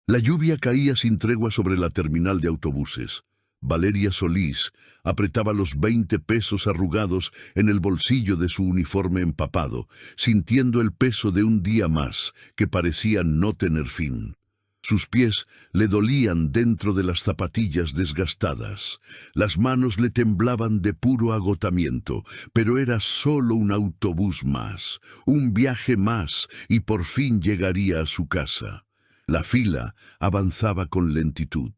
La lluvia caía sin tregua sobre la terminal de autobuses. Valeria Solís apretaba los 20 pesos arrugados en el bolsillo de su uniforme empapado, sintiendo el peso de un día más que parecía no tener fin. Sus pies le dolían dentro de las zapatillas desgastadas. Las manos le temblaban de puro agotamiento, pero era solo un autobús más, un viaje más, y por fin llegaría a su casa. La fila avanzaba con lentitud.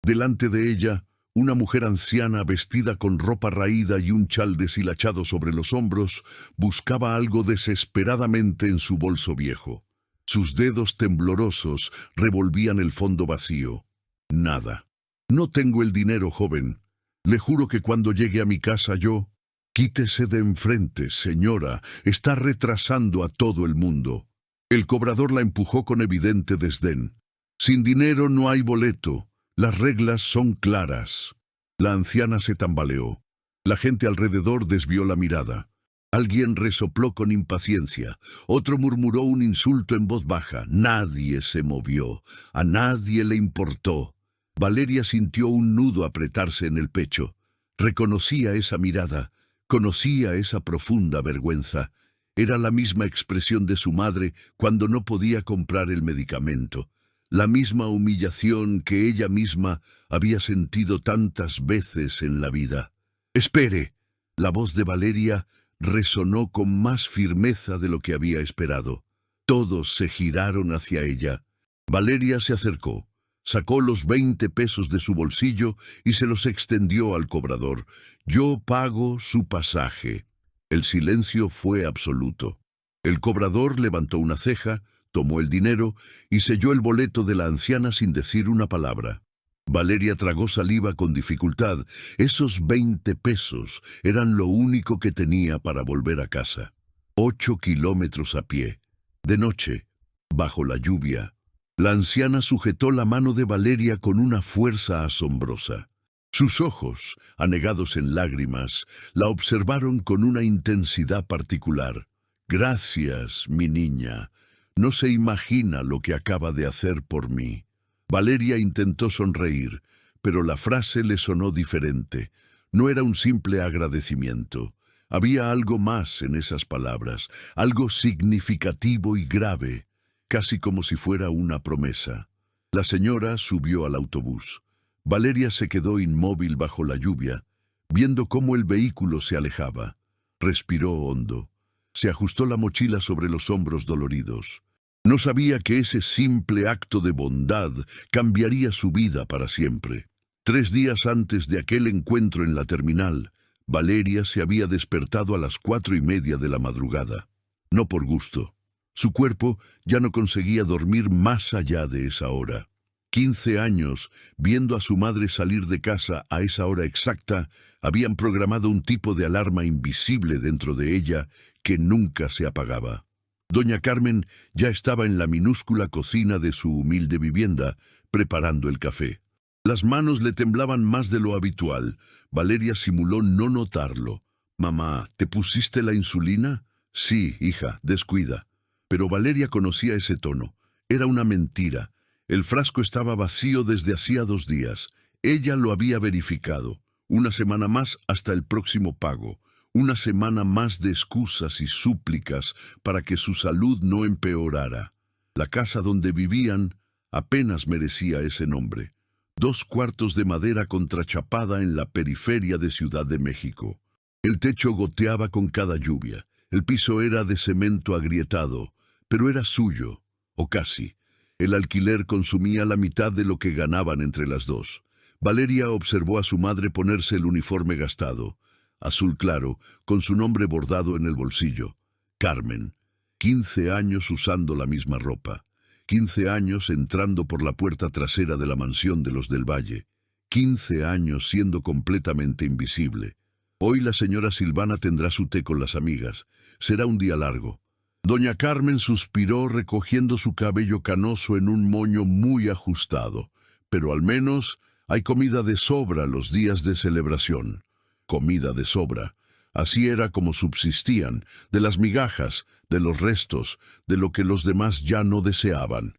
Delante de ella, una mujer anciana vestida con ropa raída y un chal deshilachado sobre los hombros buscaba algo desesperadamente en su bolso viejo. Sus dedos temblorosos revolvían el fondo vacío. Nada. No tengo el dinero, joven. Le juro que cuando llegue a mi casa yo... Quítese de enfrente, señora. Está retrasando a todo el mundo. El cobrador la empujó con evidente desdén. Sin dinero no hay boleto. Las reglas son claras. La anciana se tambaleó. La gente alrededor desvió la mirada. Alguien resopló con impaciencia. Otro murmuró un insulto en voz baja. Nadie se movió. A nadie le importó. Valeria sintió un nudo apretarse en el pecho. Reconocía esa mirada. Conocía esa profunda vergüenza. Era la misma expresión de su madre cuando no podía comprar el medicamento. La misma humillación que ella misma había sentido tantas veces en la vida. «Espere». La voz de Valeria resonó con más firmeza de lo que había esperado. Todos se giraron hacia ella. Valeria se acercó, sacó los 20 pesos de su bolsillo y se los extendió al cobrador. «Yo pago su pasaje». El silencio fue absoluto. El cobrador levantó una ceja, tomó el dinero y selló el boleto de la anciana sin decir una palabra. Valeria tragó saliva con dificultad. Esos 20 pesos eran lo único que tenía para volver a casa. 8 kilómetros a pie. De noche, bajo la lluvia. La anciana sujetó la mano de Valeria con una fuerza asombrosa. Sus ojos, anegados en lágrimas, la observaron con una intensidad particular. «Gracias, mi niña. No se imagina lo que acaba de hacer por mí». Valeria intentó sonreír, pero la frase le sonó diferente. No era un simple agradecimiento. Había algo más en esas palabras, algo significativo y grave, casi como si fuera una promesa. La señora subió al autobús. Valeria se quedó inmóvil bajo la lluvia, viendo cómo el vehículo se alejaba. Respiró hondo. Se ajustó la mochila sobre los hombros doloridos. No sabía que ese simple acto de bondad cambiaría su vida para siempre. 3 días antes de aquel encuentro en la terminal, Valeria se había despertado a las 4:30 de la madrugada. No por gusto. Su cuerpo ya no conseguía dormir más allá de esa hora. 15 años, viendo a su madre salir de casa a esa hora exacta, habían programado un tipo de alarma invisible dentro de ella que nunca se apagaba. Doña Carmen ya estaba en la minúscula cocina de su humilde vivienda, preparando el café. Las manos le temblaban más de lo habitual. Valeria simuló no notarlo. «Mamá, ¿te pusiste la insulina?» «Sí, hija, descuida». Pero Valeria conocía ese tono. Era una mentira. El frasco estaba vacío desde hacía 2 días. Ella lo había verificado. Una semana más hasta el próximo pago. Una semana más de excusas y súplicas para que su salud no empeorara. La casa donde vivían apenas merecía ese nombre. 2 cuartos de madera contrachapada en la periferia de Ciudad de México. El techo goteaba con cada lluvia. El piso era de cemento agrietado, pero era suyo, o casi. El alquiler consumía la mitad de lo que ganaban entre las dos. Valeria observó a su madre ponerse el uniforme gastado, azul claro, con su nombre bordado en el bolsillo. Carmen. 15 años usando la misma ropa. 15 años entrando por la puerta trasera de la mansión de los del Valle. 15 años siendo completamente invisible. Hoy la señora Silvana tendrá su té con las amigas. Será un día largo. Doña Carmen suspiró recogiendo su cabello canoso en un moño muy ajustado. Pero al menos hay comida de sobra los días de celebración. Comida de sobra. Así era como subsistían, de las migajas, de los restos, de lo que los demás ya no deseaban.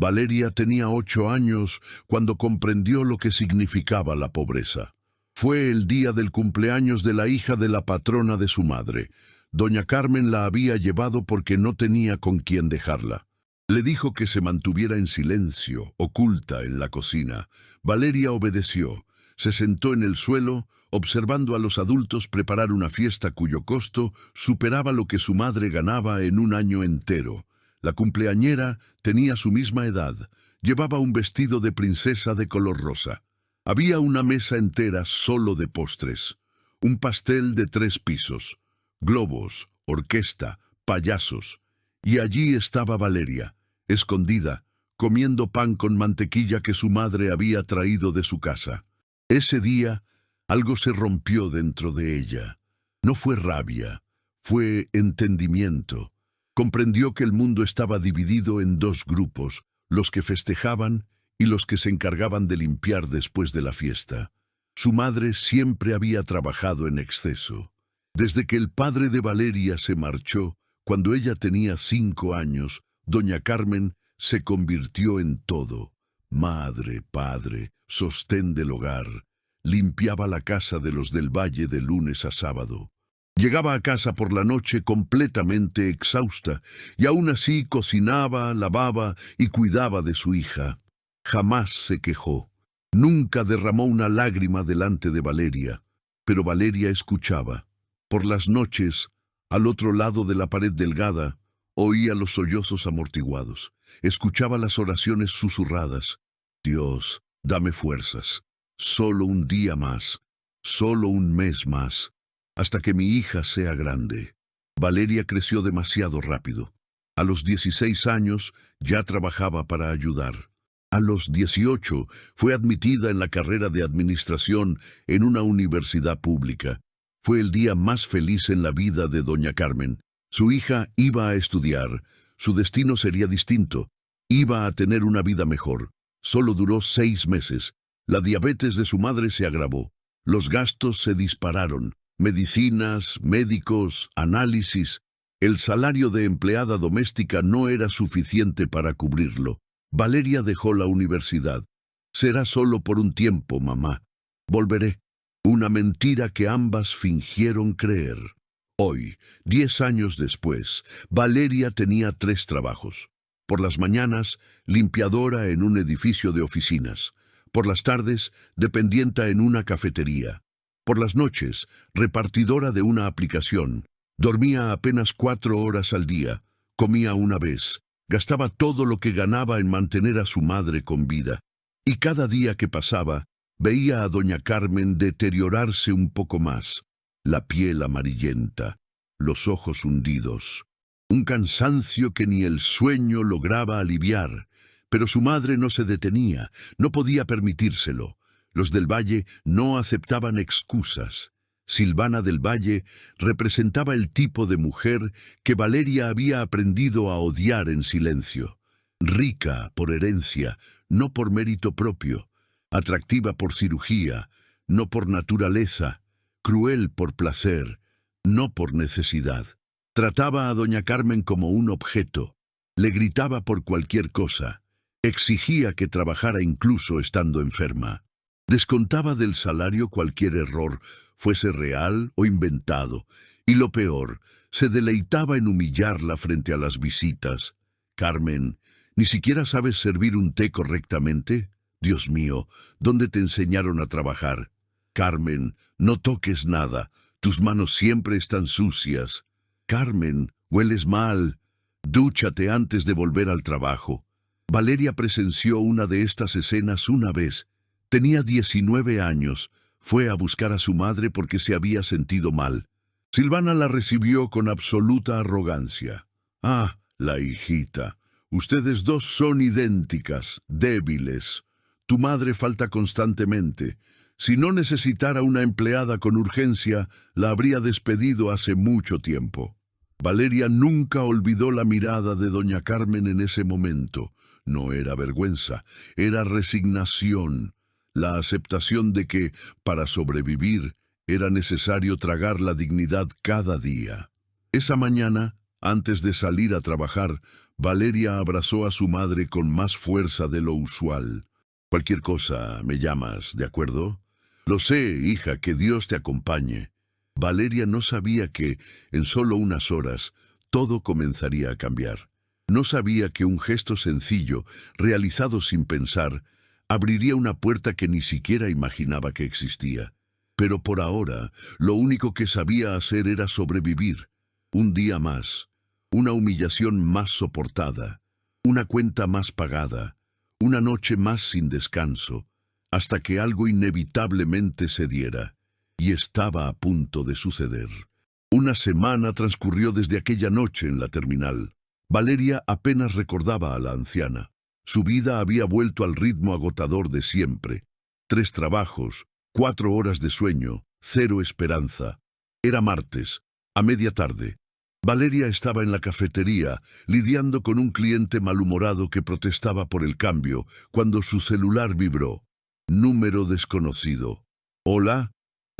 Valeria tenía 8 años cuando comprendió lo que significaba la pobreza. Fue el día del cumpleaños de la hija de la patrona de su madre. Doña Carmen la había llevado porque no tenía con quién dejarla. Le dijo que se mantuviera en silencio, oculta en la cocina. Valeria obedeció. Se sentó en el suelo, observando a los adultos preparar una fiesta cuyo costo superaba lo que su madre ganaba en un año entero. La cumpleañera tenía su misma edad. Llevaba un vestido de princesa de color rosa. Había una mesa entera solo de postres. Un pastel de 3 pisos. Globos, orquesta, payasos. Y allí estaba Valeria, escondida, comiendo pan con mantequilla que su madre había traído de su casa. Ese día, algo se rompió dentro de ella. No fue rabia, fue entendimiento. Comprendió que el mundo estaba dividido en 2 grupos, los que festejaban y los que se encargaban de limpiar después de la fiesta. Su madre siempre había trabajado en exceso. Desde que el padre de Valeria se marchó, cuando ella tenía 5 años, doña Carmen se convirtió en todo. Madre, padre, sostén del hogar. Limpiaba la casa de los del valle de lunes a sábado. Llegaba a casa por la noche completamente exhausta, y aún así cocinaba, lavaba y cuidaba de su hija. Jamás se quejó. Nunca derramó una lágrima delante de Valeria, pero Valeria escuchaba. Por las noches, al otro lado de la pared delgada, oía los sollozos amortiguados. Escuchaba las oraciones susurradas. Dios, dame fuerzas. Solo un día más. Solo un mes más. Hasta que mi hija sea grande. Valeria creció demasiado rápido. A los 16 años ya trabajaba para ayudar. A los 18 fue admitida en la carrera de administración en una universidad pública. Fue el día más feliz en la vida de doña Carmen. Su hija iba a estudiar. Su destino sería distinto. Iba a tener una vida mejor. Solo duró 6 meses. La diabetes de su madre se agravó. Los gastos se dispararon. Medicinas, médicos, análisis. El salario de empleada doméstica no era suficiente para cubrirlo. Valeria dejó la universidad. Será solo por un tiempo, mamá. Volveré. Una mentira que ambas fingieron creer. Hoy, 10 años después, Valeria tenía 3 trabajos. Por las mañanas, limpiadora en un edificio de oficinas. Por las tardes, dependienta en una cafetería. Por las noches, repartidora de una aplicación. Dormía apenas 4 horas al día. Comía una vez. Gastaba todo lo que ganaba en mantener a su madre con vida. Y cada día que pasaba, veía a doña Carmen deteriorarse un poco más. La piel amarillenta, los ojos hundidos. Un cansancio que ni el sueño lograba aliviar. Pero su madre no se detenía, no podía permitírselo. Los del Valle no aceptaban excusas. Silvana del Valle representaba el tipo de mujer que Valeria había aprendido a odiar en silencio. Rica por herencia, no por mérito propio. Atractiva por cirugía, no por naturaleza. Cruel por placer, no por necesidad. Trataba a doña Carmen como un objeto. Le gritaba por cualquier cosa. Exigía que trabajara incluso estando enferma. Descontaba del salario cualquier error, fuese real o inventado. Y lo peor, se deleitaba en humillarla frente a las visitas. Carmen, ¿ni siquiera sabes servir un té correctamente? Dios mío, ¿dónde te enseñaron a trabajar? Carmen, no toques nada, tus manos siempre están sucias. Carmen, hueles mal, dúchate antes de volver al trabajo. Valeria presenció una de estas escenas una vez. Tenía 19 años, fue a buscar a su madre porque se había sentido mal. Silvana la recibió con absoluta arrogancia. Ah, la hijita, ustedes dos son idénticas, débiles. Tu madre falta constantemente. Si no necesitara una empleada con urgencia, la habría despedido hace mucho tiempo. Valeria nunca olvidó la mirada de doña Carmen en ese momento. No era vergüenza, era resignación, la aceptación de que, para sobrevivir, era necesario tragar la dignidad cada día. Esa mañana, antes de salir a trabajar, Valeria abrazó a su madre con más fuerza de lo usual. Cualquier cosa me llamas, ¿de acuerdo? Lo sé, hija, que Dios te acompañe. Valeria no sabía que, en solo unas horas, todo comenzaría a cambiar. No sabía que un gesto sencillo, realizado sin pensar, abriría una puerta que ni siquiera imaginaba que existía. Pero por ahora, lo único que sabía hacer era sobrevivir. Un día más, una humillación más soportada, una cuenta más pagada, una noche más sin descanso, hasta que algo inevitablemente se diera, y estaba a punto de suceder. Una semana transcurrió desde aquella noche en la terminal. Valeria apenas recordaba a la anciana. Su vida había vuelto al ritmo agotador de siempre. 3 trabajos, 4 horas de sueño, 0 esperanza. Era martes, a media tarde. Valeria estaba en la cafetería, lidiando con un cliente malhumorado que protestaba por el cambio, cuando su celular vibró. Número desconocido. ¿Hola?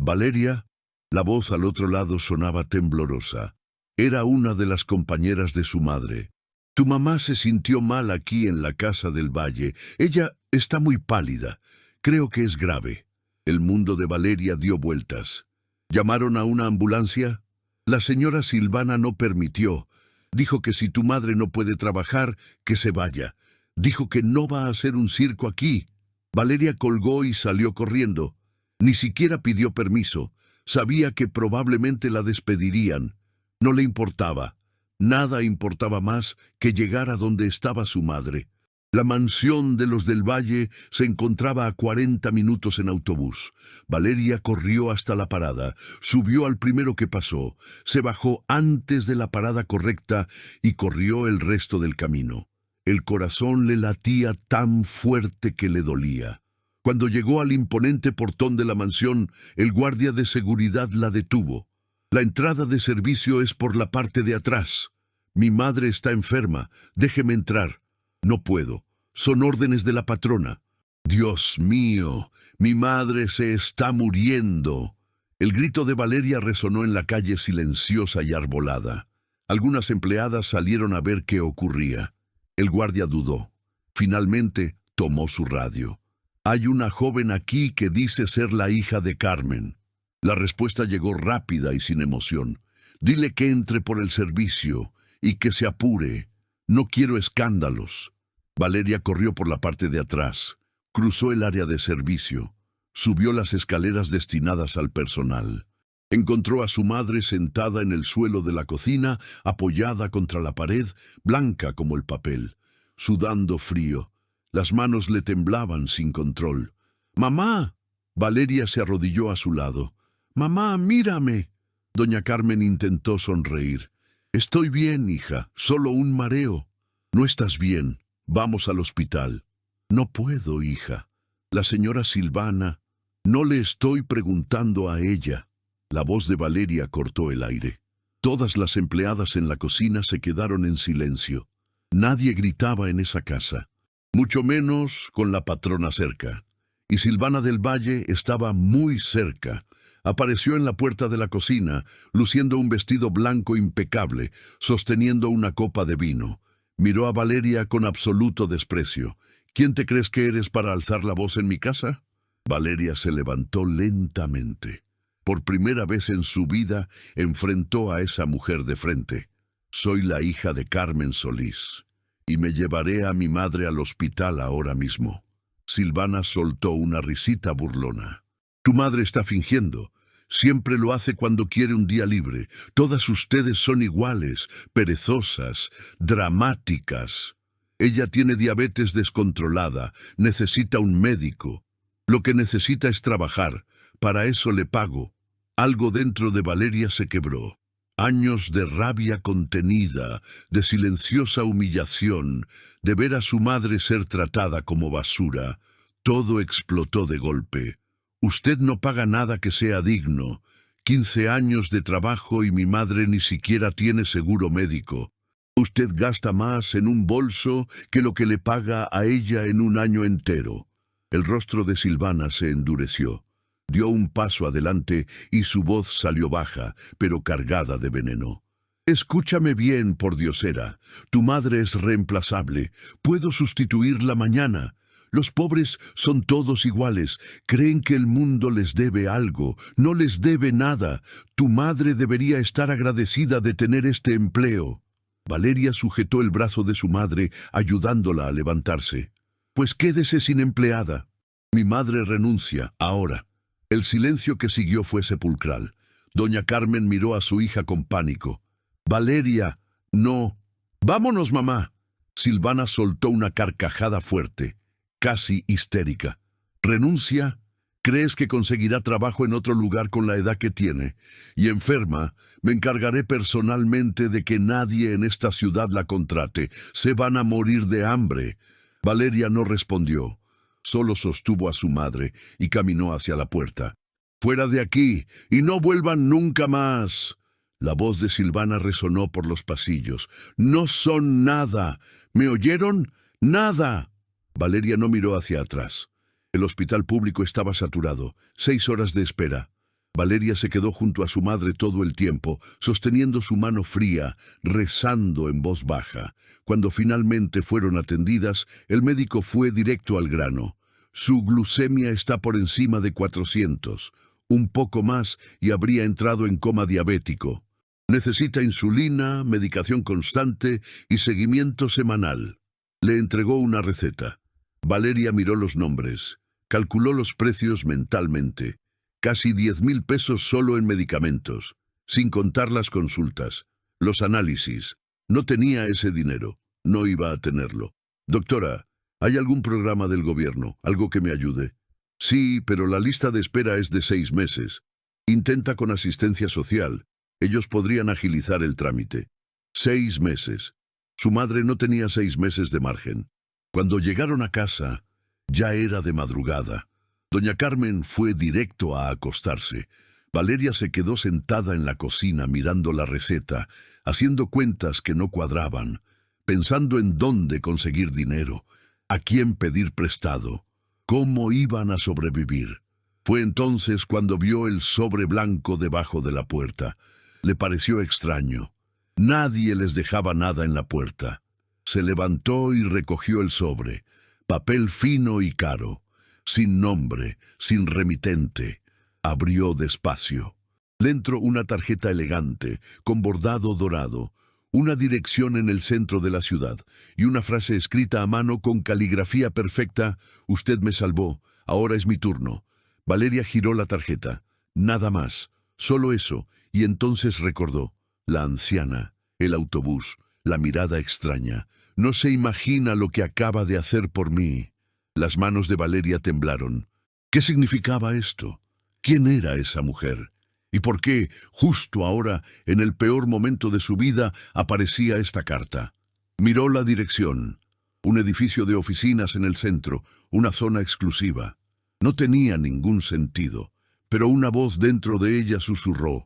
¿Valeria? La voz al otro lado sonaba temblorosa. Era una de las compañeras de su madre. Tu mamá se sintió mal aquí en la casa del valle. Ella está muy pálida. Creo que es grave. El mundo de Valeria dio vueltas. ¿Llamaron a una ambulancia? La señora Silvana no permitió. Dijo que si tu madre no puede trabajar, que se vaya. Dijo que no va a hacer un circo aquí. Valeria colgó y salió corriendo. Ni siquiera pidió permiso. Sabía que probablemente la despedirían. No le importaba. Nada importaba más que llegar a donde estaba su madre. La mansión de los del Valle se encontraba a 40 minutos en autobús. Valeria corrió hasta la parada, subió al primero que pasó, se bajó antes de la parada correcta y corrió el resto del camino. El corazón le latía tan fuerte que le dolía. Cuando llegó al imponente portón de la mansión, el guardia de seguridad la detuvo. La entrada de servicio es por la parte de atrás. Mi madre está enferma, déjeme entrar. No puedo. Son órdenes de la patrona. Dios mío, mi madre se está muriendo. El grito de Valeria resonó en la calle silenciosa y arbolada. Algunas empleadas salieron a ver qué ocurría. El guardia dudó. Finalmente tomó su radio. Hay una joven aquí que dice ser la hija de Carmen. La respuesta llegó rápida y sin emoción. Dile que entre por el servicio y que se apure. No quiero escándalos. Valeria corrió por la parte de atrás, cruzó el área de servicio, subió las escaleras destinadas al personal. Encontró a su madre sentada en el suelo de la cocina, apoyada contra la pared, blanca como el papel, sudando frío. Las manos le temblaban sin control. ¡Mamá! Valeria se arrodilló a su lado. ¡Mamá, mírame! Doña Carmen intentó sonreír. Estoy bien, hija, solo un mareo. No estás bien. Vamos al hospital. No puedo, hija. La señora Silvana. No le estoy preguntando a ella. La voz de Valeria cortó el aire. Todas las empleadas en la cocina se quedaron en silencio. Nadie gritaba en esa casa. Mucho menos con la patrona cerca. Y Silvana del Valle estaba muy cerca. Apareció en la puerta de la cocina, luciendo un vestido blanco impecable, sosteniendo una copa de vino. Miró a Valeria con absoluto desprecio. ¿Quién te crees que eres para alzar la voz en mi casa? Valeria se levantó lentamente. Por primera vez en su vida enfrentó a esa mujer de frente. Soy la hija de Carmen Solís. Y me llevaré a mi madre al hospital ahora mismo. Silvana soltó una risita burlona. Tu madre está fingiendo. Siempre lo hace cuando quiere un día libre. Todas ustedes son iguales, perezosas, dramáticas. Ella tiene diabetes descontrolada, necesita un médico. Lo que necesita es trabajar. Para eso le pago. Algo dentro de Valeria se quebró. Años de rabia contenida, de silenciosa humillación, de ver a su madre ser tratada como basura. Todo explotó de golpe. Usted no paga nada que sea digno. 15 años de trabajo y mi madre ni siquiera tiene seguro médico. Usted gasta más en un bolso que lo que le paga a ella en un año entero. El rostro de Silvana se endureció. Dio un paso adelante y su voz salió baja, pero cargada de veneno. Escúchame bien, pordiosera. Tu madre es reemplazable. Puedo sustituirla mañana. Los pobres son todos iguales. Creen que el mundo les debe algo. No les debe nada. Tu madre debería estar agradecida de tener este empleo. Valeria sujetó el brazo de su madre, ayudándola a levantarse. Pues quédese sin empleada. Mi madre renuncia, ahora. El silencio que siguió fue sepulcral. Doña Carmen miró a su hija con pánico. Valeria, no. Vámonos, mamá. Silvana soltó una carcajada fuerte, casi histérica. ¿Renuncia? ¿Crees que conseguirá trabajo en otro lugar con la edad que tiene? Y enferma, me encargaré personalmente de que nadie en esta ciudad la contrate. Se van a morir de hambre. Valeria no respondió. Solo sostuvo a su madre y caminó hacia la puerta. ¡Fuera de aquí! ¡Y no vuelvan nunca más! La voz de Silvana resonó por los pasillos. ¡No son nada! ¿Me oyeron? ¡Nada! Valeria no miró hacia atrás. El hospital público estaba saturado. 6 horas de espera. Valeria se quedó junto a su madre todo el tiempo, sosteniendo su mano fría, rezando en voz baja. Cuando finalmente fueron atendidas, el médico fue directo al grano. Su glucemia está por encima de 400. Un poco más y habría entrado en coma diabético. Necesita insulina, medicación constante y seguimiento semanal. Le entregó una receta. Valeria miró los nombres. Calculó los precios mentalmente. Casi 10.000 pesos solo en medicamentos, sin contar las consultas, los análisis. No tenía ese dinero. No iba a tenerlo. Doctora, ¿hay algún programa del gobierno? ¿Algo que me ayude? Sí, pero la lista de espera es de 6 meses. Intenta con asistencia social. Ellos podrían agilizar el trámite. 6 meses. Su madre no tenía 6 meses de margen. Cuando llegaron a casa, ya era de madrugada. Doña Carmen fue directo a acostarse. Valeria se quedó sentada en la cocina mirando la receta, haciendo cuentas que no cuadraban, pensando en dónde conseguir dinero, a quién pedir prestado, cómo iban a sobrevivir. Fue entonces cuando vio el sobre blanco debajo de la puerta. Le pareció extraño. Nadie les dejaba nada en la puerta. Se levantó y recogió el sobre, papel fino y caro. Sin nombre, sin remitente. Abrió despacio. Le entró una tarjeta elegante, con bordado dorado, una dirección en el centro de la ciudad y una frase escrita a mano con caligrafía perfecta: «Usted me salvó, ahora es mi turno». Valeria giró la tarjeta. Nada más, solo eso, y entonces recordó. La anciana, el autobús, la mirada extraña. No se imagina lo que acaba de hacer por mí. Las manos de Valeria temblaron. ¿Qué significaba esto? ¿Quién era esa mujer? ¿Y por qué, justo ahora, en el peor momento de su vida, aparecía esta carta? Miró la dirección. Un edificio de oficinas en el centro, una zona exclusiva. No tenía ningún sentido, pero una voz dentro de ella susurró: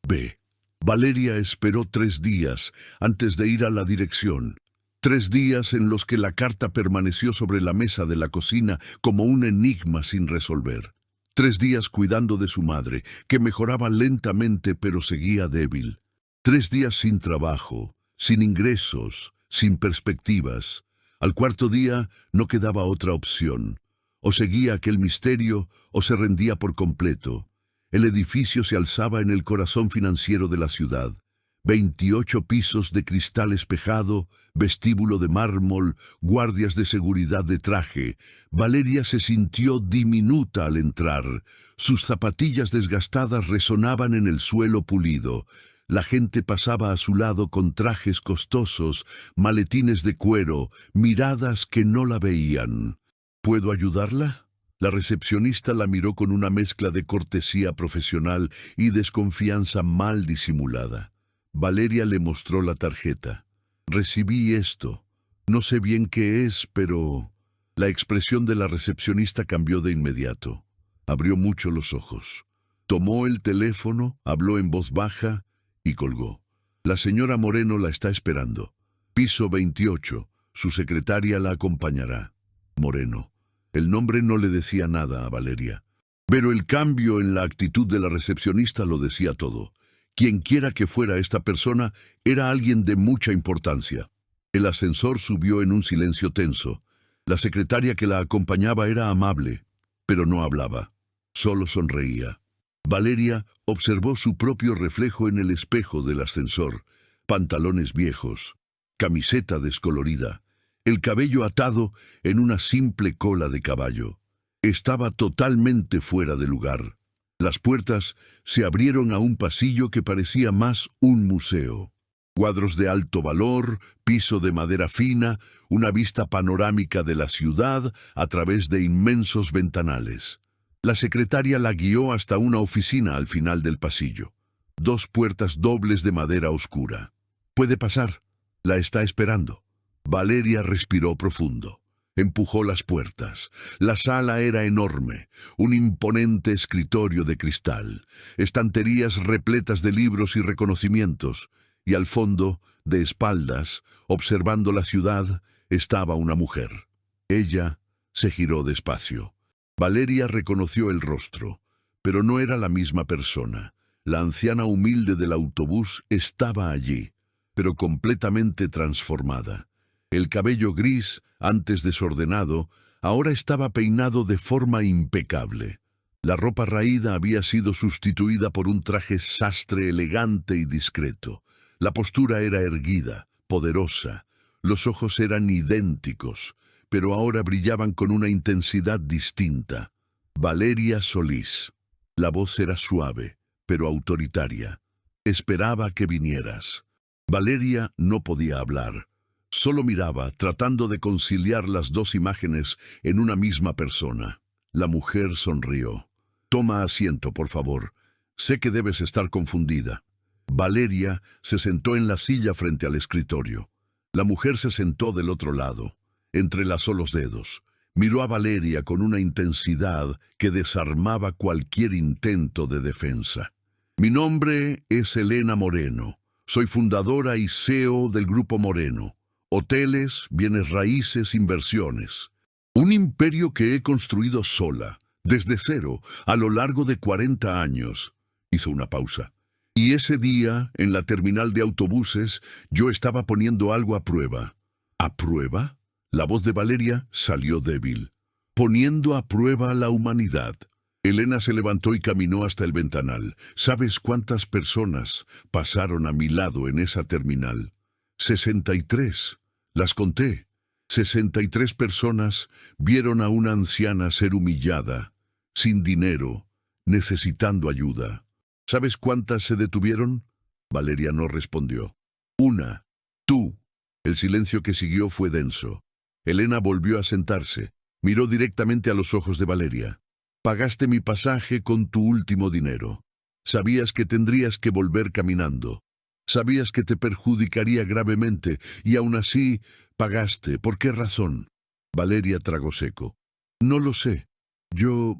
«Ve». Valeria esperó 3 días antes de ir a la dirección. 3 días en los que la carta permaneció sobre la mesa de la cocina como un enigma sin resolver. 3 días cuidando de su madre, que mejoraba lentamente pero seguía débil. 3 días sin trabajo, sin ingresos, sin perspectivas. Al 4.º día no quedaba otra opción. O seguía aquel misterio o se rendía por completo. El edificio se alzaba en el corazón financiero de la ciudad. 28 pisos de cristal espejado, vestíbulo de mármol, guardias de seguridad de traje. Valeria se sintió diminuta al entrar. Sus zapatillas desgastadas resonaban en el suelo pulido. La gente pasaba a su lado con trajes costosos, maletines de cuero, miradas que no la veían. ¿Puedo ayudarla? La recepcionista la miró con una mezcla de cortesía profesional y desconfianza mal disimulada. Valeria le mostró la tarjeta. «Recibí esto. No sé bien qué es, pero...». La expresión de la recepcionista cambió de inmediato. Abrió mucho los ojos. Tomó el teléfono, habló en voz baja y colgó. «La señora Moreno la está esperando. Piso 28. Su secretaria la acompañará». Moreno. El nombre no le decía nada a Valeria. Pero el cambio en la actitud de la recepcionista lo decía todo. Quienquiera que fuera esta persona, era alguien de mucha importancia. El ascensor subió en un silencio tenso. La secretaria que la acompañaba era amable, pero no hablaba. Solo sonreía. Valeria observó su propio reflejo en el espejo del ascensor. Pantalones viejos, camiseta descolorida, el cabello atado en una simple cola de caballo. Estaba totalmente fuera de lugar. Las puertas se abrieron a un pasillo que parecía más un museo. Cuadros de alto valor, piso de madera fina, una vista panorámica de la ciudad a través de inmensos ventanales. La secretaria la guió hasta una oficina al final del pasillo. 2 puertas dobles de madera oscura. «Puede pasar. La está esperando». Valeria respiró profundo. Empujó las puertas. La sala era enorme, un imponente escritorio de cristal, estanterías repletas de libros y reconocimientos, y al fondo, de espaldas, observando la ciudad, estaba una mujer. Ella se giró despacio. Valeria reconoció el rostro, pero no era la misma persona. La anciana humilde del autobús estaba allí, pero completamente transformada. El cabello gris, antes desordenado, ahora estaba peinado de forma impecable. La ropa raída había sido sustituida por un traje sastre elegante y discreto. La postura era erguida, poderosa. Los ojos eran idénticos, pero ahora brillaban con una intensidad distinta. Valeria Solís. La voz era suave, pero autoritaria. Esperaba que vinieras. Valeria no podía hablar. Solo miraba, tratando de conciliar las 2 imágenes en una misma persona. La mujer sonrió. «Toma asiento, por favor. Sé que debes estar confundida». Valeria se sentó en la silla frente al escritorio. La mujer se sentó del otro lado. Entrelazó los dedos. Miró a Valeria con una intensidad que desarmaba cualquier intento de defensa. «Mi nombre es Elena Moreno. Soy fundadora y CEO del Grupo Moreno. Hoteles, bienes raíces, inversiones. Un imperio que he construido sola, desde cero, a lo largo de 40 años». Hizo una pausa. «Y ese día, en la terminal de autobuses, yo estaba poniendo algo a prueba». «¿A prueba?». La voz de Valeria salió débil. «Poniendo a prueba la humanidad». Elena se levantó y caminó hasta el ventanal. ¿Sabes cuántas personas pasaron a mi lado en esa terminal? 63. Las conté. 63 personas vieron a una anciana ser humillada, sin dinero, necesitando ayuda. ¿Sabes cuántas se detuvieron? Valeria no respondió. Una. Tú. El silencio que siguió fue denso. Elena volvió a sentarse. Miró directamente a los ojos de Valeria. Pagaste mi pasaje con tu último dinero. Sabías que tendrías que volver caminando. Sabías que te perjudicaría gravemente y aún así pagaste. ¿Por qué razón? Valeria tragó seco. No lo sé. Yo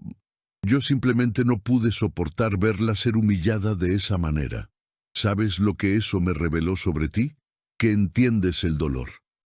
simplemente no pude soportar verla ser humillada de esa manera. ¿Sabes lo que eso me reveló sobre ti? Que entiendes el dolor,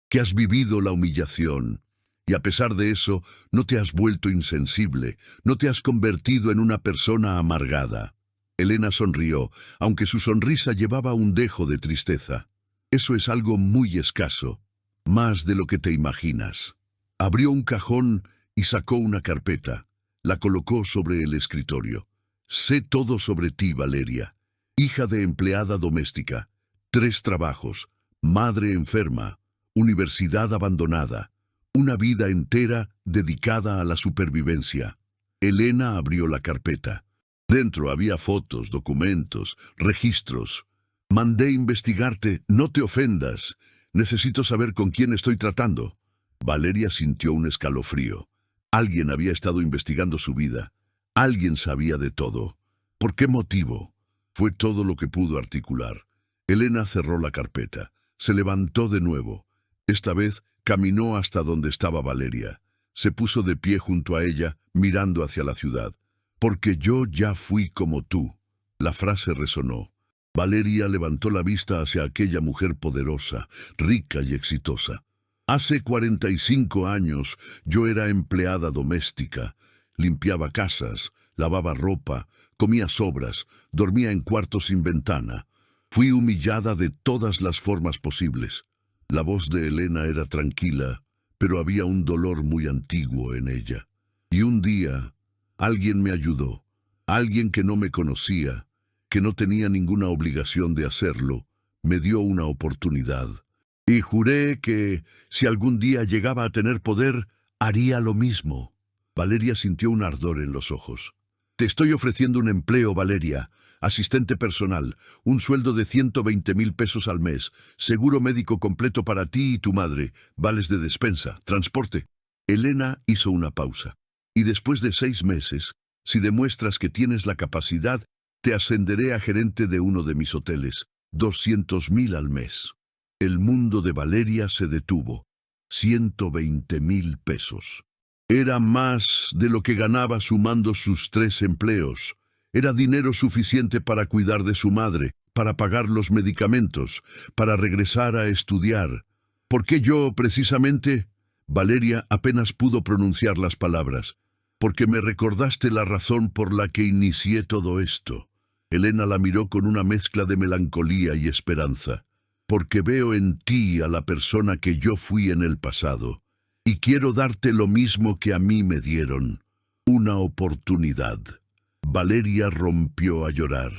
que has vivido la humillación. Y a pesar de eso, no te has vuelto insensible, no te has convertido en una persona amargada. Elena sonrió, aunque su sonrisa llevaba un dejo de tristeza. Eso es algo muy escaso, más de lo que te imaginas. Abrió un cajón y sacó una carpeta. La colocó sobre el escritorio. Sé todo sobre ti, Valeria. Hija de empleada doméstica, 3 trabajos, madre enferma, universidad abandonada. Una vida entera dedicada a la supervivencia. Elena abrió la carpeta. Dentro había fotos, documentos, registros. Mandé investigarte, no te ofendas. Necesito saber con quién estoy tratando. Valeria sintió un escalofrío. Alguien había estado investigando su vida. Alguien sabía de todo. ¿Por qué motivo? Fue todo lo que pudo articular. Elena cerró la carpeta. Se levantó de nuevo. Esta vez caminó hasta donde estaba Valeria. Se puso de pie junto a ella, mirando hacia la ciudad. Porque yo ya fui como tú. La frase resonó. Valeria levantó la vista hacia aquella mujer poderosa, rica y exitosa. Hace 45 años yo era empleada doméstica. limpiaba casas, lavaba ropa, comía sobras, dormía en cuartos sin ventana. Fui humillada de todas las formas posibles. La voz de Elena era tranquila, pero había un dolor muy antiguo en ella. Y un día, alguien me ayudó, alguien que no me conocía, que no tenía ninguna obligación de hacerlo, me dio una oportunidad. Y juré que, si algún día llegaba a tener poder, haría lo mismo. Valeria sintió un ardor en los ojos. Te estoy ofreciendo un empleo, Valeria. Asistente personal, un sueldo de 120,000 pesos al mes, seguro médico completo para ti y tu madre, vales de despensa, transporte. Elena hizo una pausa. Y después de 6 meses, si demuestras que tienes la capacidad, te ascenderé a gerente de uno de mis hoteles, 200,000 al mes. El mundo de Valeria se detuvo. 120,000 pesos. Era más de lo que ganaba sumando sus 3 empleos. Era dinero suficiente para cuidar de su madre, para pagar los medicamentos, para regresar a estudiar. ¿Por qué yo, precisamente? Valeria apenas pudo pronunciar las palabras. Porque me recordaste la razón por la que inicié todo esto. Elena la miró con una mezcla de melancolía y esperanza. Porque veo en ti a la persona que yo fui en el pasado. Y quiero darte lo mismo que a mí me dieron. Una oportunidad. Valeria rompió a llorar.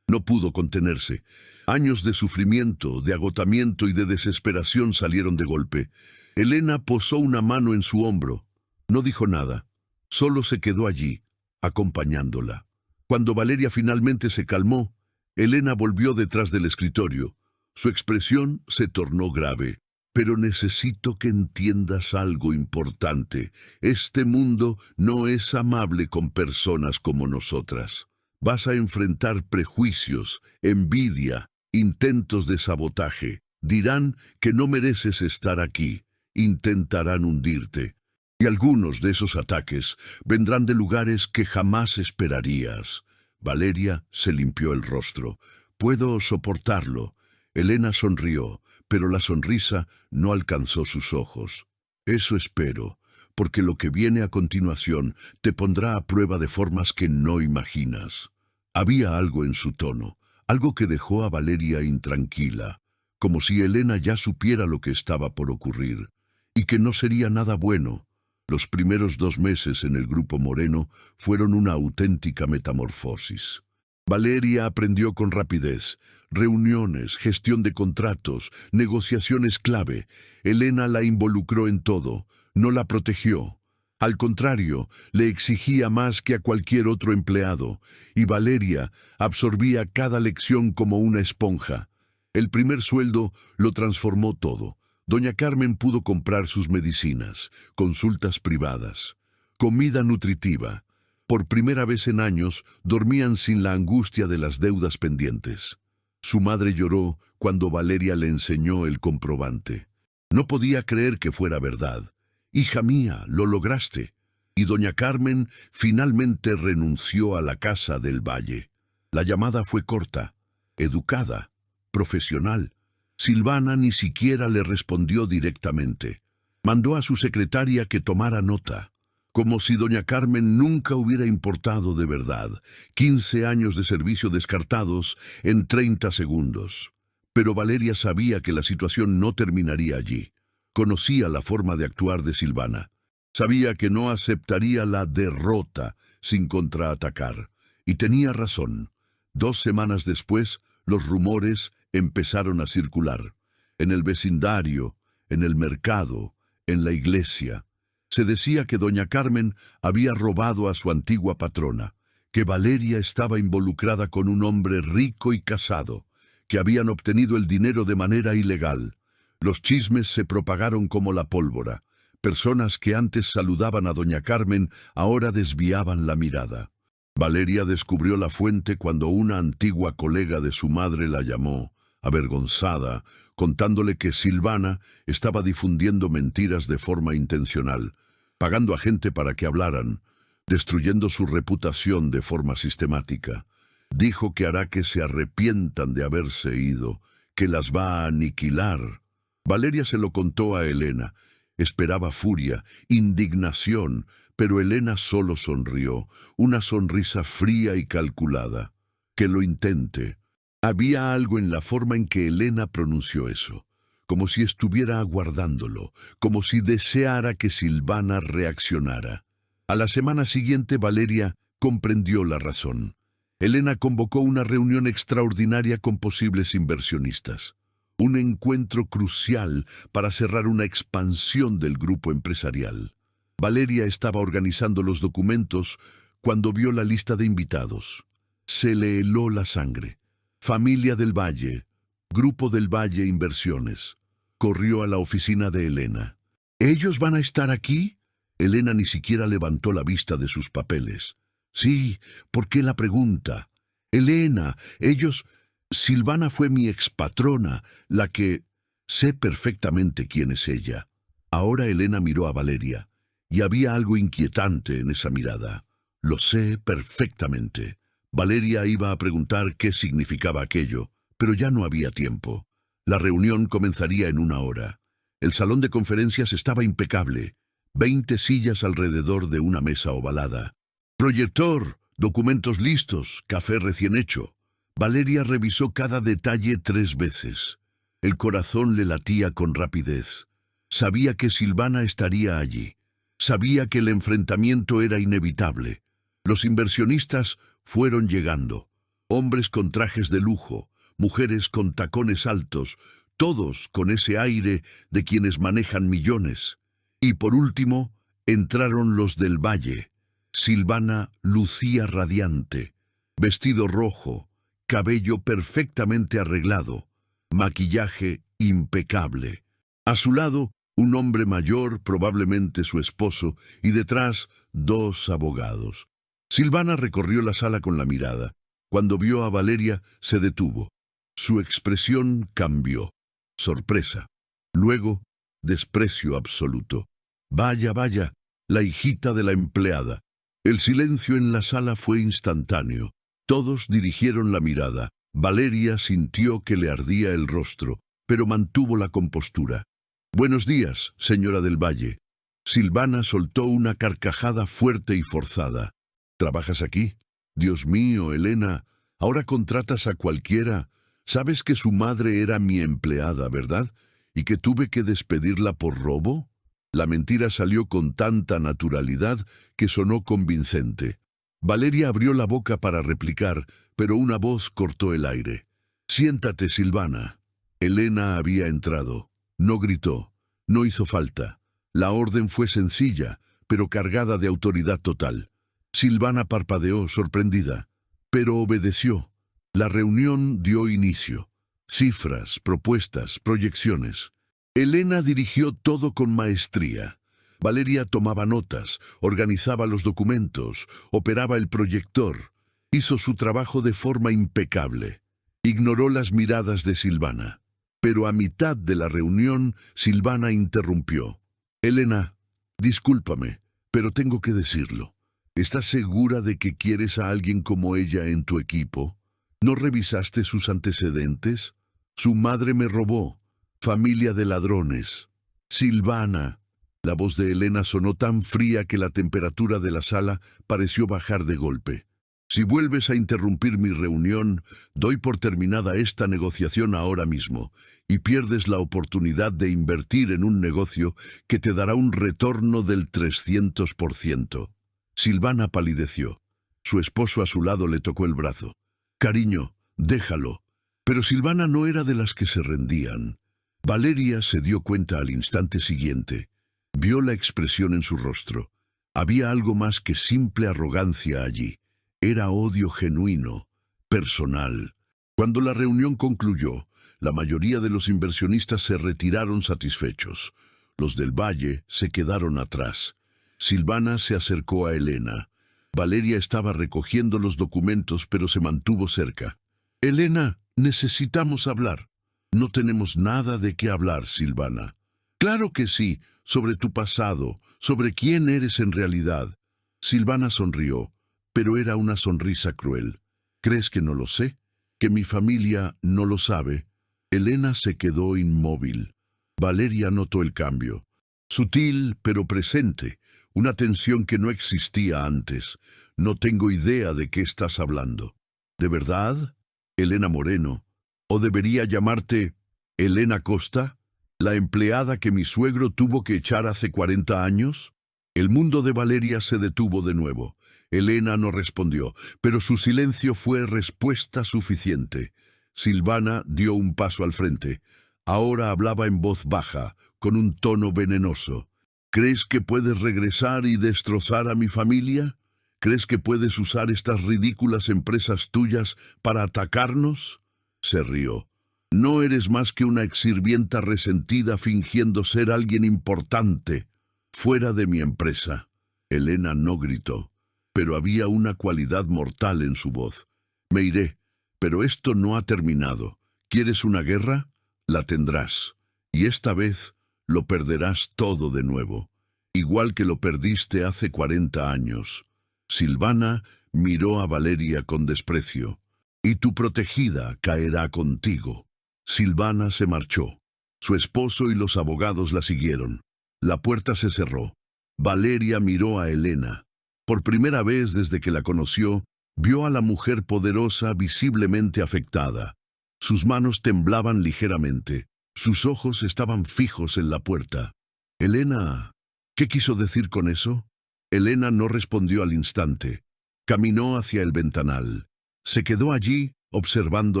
No pudo contenerse. Años de sufrimiento, de agotamiento y de desesperación salieron de golpe. Elena posó una mano en su hombro. No dijo nada. Solo se quedó allí, acompañándola. Cuando Valeria finalmente se calmó, Elena volvió detrás del escritorio. Su expresión se tornó grave. Pero necesito que entiendas algo importante. Este mundo no es amable con personas como nosotras. Vas a enfrentar prejuicios, envidia, intentos de sabotaje. Dirán que no mereces estar aquí. Intentarán hundirte. Y algunos de esos ataques vendrán de lugares que jamás esperarías. Valeria se limpió el rostro. Puedo soportarlo. Elena sonrió, pero la sonrisa no alcanzó sus ojos. Eso espero, porque lo que viene a continuación te pondrá a prueba de formas que no imaginas. Había algo en su tono, algo que dejó a Valeria intranquila, como si Elena ya supiera lo que estaba por ocurrir, y que no sería nada bueno. Los primeros 2 meses en el Grupo Moreno fueron una auténtica metamorfosis. Valeria aprendió con rapidez. Reuniones, gestión de contratos, negociaciones clave. Elena la involucró en todo, no la protegió. Al contrario, le exigía más que a cualquier otro empleado, y Valeria absorbía cada lección como una esponja. El primer sueldo lo transformó todo. Doña Carmen pudo comprar sus medicinas, consultas privadas, comida nutritiva. Por primera vez en años, dormían sin la angustia de las deudas pendientes. Su madre lloró cuando Valeria le enseñó el comprobante. No podía creer que fuera verdad. «Hija mía, lo lograste». Y doña Carmen finalmente renunció a la casa del Valle. La llamada fue corta, educada, profesional. Silvana ni siquiera le respondió directamente. Mandó a su secretaria que tomara nota. Como si doña Carmen nunca hubiera importado de verdad. 15 años de servicio descartados en 30 segundos. Pero Valeria sabía que la situación no terminaría allí. Conocía la forma de actuar de Silvana. Sabía que no aceptaría la derrota sin contraatacar. Y tenía razón. 2 semanas después, los rumores empezaron a circular. En el vecindario, en el mercado, en la iglesia. Se decía que doña Carmen había robado a su antigua patrona, que Valeria estaba involucrada con un hombre rico y casado, que habían obtenido el dinero de manera ilegal. Los chismes se propagaron como la pólvora. Personas que antes saludaban a doña Carmen ahora desviaban la mirada. Valeria descubrió la fuente cuando una antigua colega de su madre la llamó, avergonzada, contándole que Silvana estaba difundiendo mentiras de forma intencional, pagando a gente para que hablaran, destruyendo su reputación de forma sistemática. Dijo que hará que se arrepientan de haberse ido, que las va a aniquilar. Valeria se lo contó a Elena. Esperaba furia, indignación, pero Elena solo sonrió, una sonrisa fría y calculada. Que lo intente. Había algo en la forma en que Elena pronunció eso, como si estuviera aguardándolo, como si deseara que Silvana reaccionara. A la semana siguiente, Valeria comprendió la razón. Elena convocó una reunión extraordinaria con posibles inversionistas. Un encuentro crucial para cerrar una expansión del grupo empresarial. Valeria estaba organizando los documentos cuando vio la lista de invitados. Se le heló la sangre. Familia del Valle, Grupo del Valle Inversiones. Corrió a la oficina de Elena. ¿Ellos van a estar aquí? Elena ni siquiera levantó la vista de sus papeles. Sí, ¿por qué la pregunta? Elena, ellos... Silvana fue mi expatrona, la que... Sé perfectamente quién es ella. Ahora Elena miró a Valeria, y había algo inquietante en esa mirada. Lo sé perfectamente. Valeria iba a preguntar qué significaba aquello, pero ya no había tiempo. La reunión comenzaría en 1 hora. El salón de conferencias estaba impecable. 20 sillas alrededor de una mesa ovalada. Proyector, documentos listos, café recién hecho. Valeria revisó cada detalle 3 veces. El corazón le latía con rapidez. Sabía que Silvana estaría allí. Sabía que el enfrentamiento era inevitable. Los inversionistas fueron llegando. Hombres con trajes de lujo, mujeres con tacones altos, todos con ese aire de quienes manejan millones. Y por último, entraron los del Valle. Silvana lucía radiante, vestido rojo, cabello perfectamente arreglado, maquillaje impecable. A su lado, un hombre mayor, probablemente su esposo, y detrás 2 abogados. Silvana recorrió la sala con la mirada. Cuando vio a Valeria, se detuvo. Su expresión cambió. Sorpresa. Luego, desprecio absoluto. Vaya, vaya, la hijita de la empleada. El silencio en la sala fue instantáneo. Todos dirigieron la mirada. Valeria sintió que le ardía el rostro, pero mantuvo la compostura. «Buenos días, señora del Valle». Silvana soltó una carcajada fuerte y forzada. «¿Trabajas aquí? Dios mío, Elena, ahora contratas a cualquiera. Sabes que su madre era mi empleada, ¿verdad? ¿Y que tuve que despedirla por robo?» La mentira salió con tanta naturalidad que sonó convincente. Valeria abrió la boca para replicar, pero una voz cortó el aire. «Siéntate, Silvana». Elena había entrado. No gritó, no hizo falta. La orden fue sencilla, pero cargada de autoridad total. Silvana parpadeó, sorprendida, pero obedeció. La reunión dio inicio. Cifras, propuestas, proyecciones. Elena dirigió todo con maestría. Valeria tomaba notas, organizaba los documentos, operaba el proyector. Hizo su trabajo de forma impecable. Ignoró las miradas de Silvana. Pero a mitad de la reunión, Silvana interrumpió. «Elena, discúlpame, pero tengo que decirlo. ¿Estás segura de que quieres a alguien como ella en tu equipo? ¿No revisaste sus antecedentes? Su madre me robó. Familia de ladrones. Silvana». La voz de Elena sonó tan fría que la temperatura de la sala pareció bajar de golpe. «Si vuelves a interrumpir mi reunión, doy por terminada esta negociación ahora mismo, y pierdes la oportunidad de invertir en un negocio que te dará un retorno del 300%. Silvana palideció. Su esposo a su lado le tocó el brazo. «Cariño, déjalo». Pero Silvana no era de las que se rendían. Valeria se dio cuenta al instante siguiente. Vio la expresión en su rostro. Había algo más que simple arrogancia allí. Era odio genuino, personal. Cuando la reunión concluyó, la mayoría de los inversionistas se retiraron satisfechos. Los del Valle se quedaron atrás. Silvana se acercó a Elena. Valeria estaba recogiendo los documentos, pero se mantuvo cerca. «Elena, necesitamos hablar». «No tenemos nada de qué hablar, Silvana». «Claro que sí, sobre tu pasado, sobre quién eres en realidad». Silvana sonrió, pero era una sonrisa cruel. «¿Crees que no lo sé? ¿Que mi familia no lo sabe?» Elena se quedó inmóvil. Valeria notó el cambio. Sutil, pero presente. una tensión que no existía antes. No tengo idea de qué estás hablando. ¿De verdad? Elena Moreno. ¿O debería llamarte Elena Costa? ¿La empleada que mi suegro tuvo que echar hace 40 años? El mundo de Valeria se detuvo de nuevo. Elena no respondió, pero su silencio fue respuesta suficiente. Silvana dio un paso al frente. Ahora hablaba en voz baja, con un tono venenoso. ¿Crees que puedes regresar y destrozar a mi familia? ¿Crees que puedes usar estas ridículas empresas tuyas para atacarnos? Se rió. No eres más que una exsirvienta resentida fingiendo ser alguien importante. Fuera de mi empresa. Elena no gritó, pero había una cualidad mortal en su voz. Me iré, pero esto no ha terminado. ¿Quieres una guerra? La tendrás. Y esta vez lo perderás todo de nuevo, igual que lo perdiste hace 40 años. Silvana miró a Valeria con desprecio. Y tu protegida caerá contigo. Silvana se marchó. Su esposo y los abogados la siguieron. La puerta se cerró. Valeria miró a Elena. Por primera vez desde que la conoció, vio a la mujer poderosa visiblemente afectada. Sus manos temblaban ligeramente. Sus ojos estaban fijos en la puerta. Elena, ¿qué quiso decir con eso? Elena no respondió al instante. Caminó hacia el ventanal. Se quedó allí observando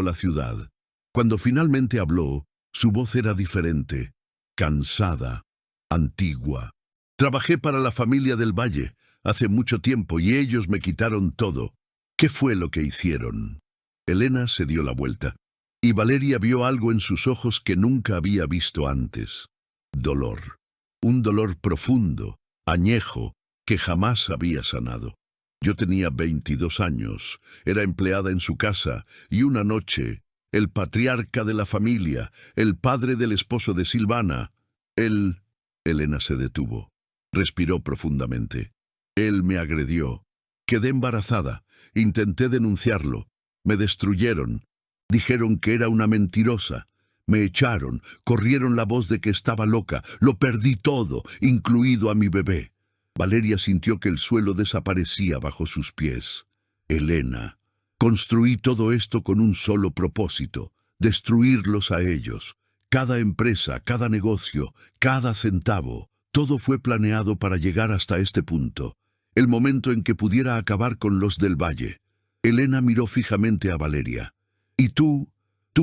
la ciudad. Cuando finalmente habló, su voz era diferente, cansada, antigua. Trabajé para la familia del Valle hace mucho tiempo y ellos me quitaron todo. ¿Qué fue lo que hicieron? Elena se dio la vuelta, y Valeria vio algo en sus ojos que nunca había visto antes. Dolor. Un dolor profundo, añejo, que jamás había sanado. Yo tenía 22 años, era empleada en su casa, y una noche, el patriarca de la familia, el padre del esposo de Silvana, él... Elena se detuvo. Respiró profundamente. Él me agredió. Quedé embarazada. Intenté denunciarlo. Me destruyeron. Dijeron que era una mentirosa. Me echaron. Corrieron la voz de que estaba loca. Lo perdí todo, incluido a mi bebé. Valeria sintió que el suelo desaparecía bajo sus pies. Elena. Construí todo esto con un solo propósito, destruirlos a ellos. Cada empresa, cada negocio, cada centavo, todo fue planeado para llegar hasta este punto, el momento en que pudiera acabar con los del Valle. Elena miró fijamente a Valeria. Y tú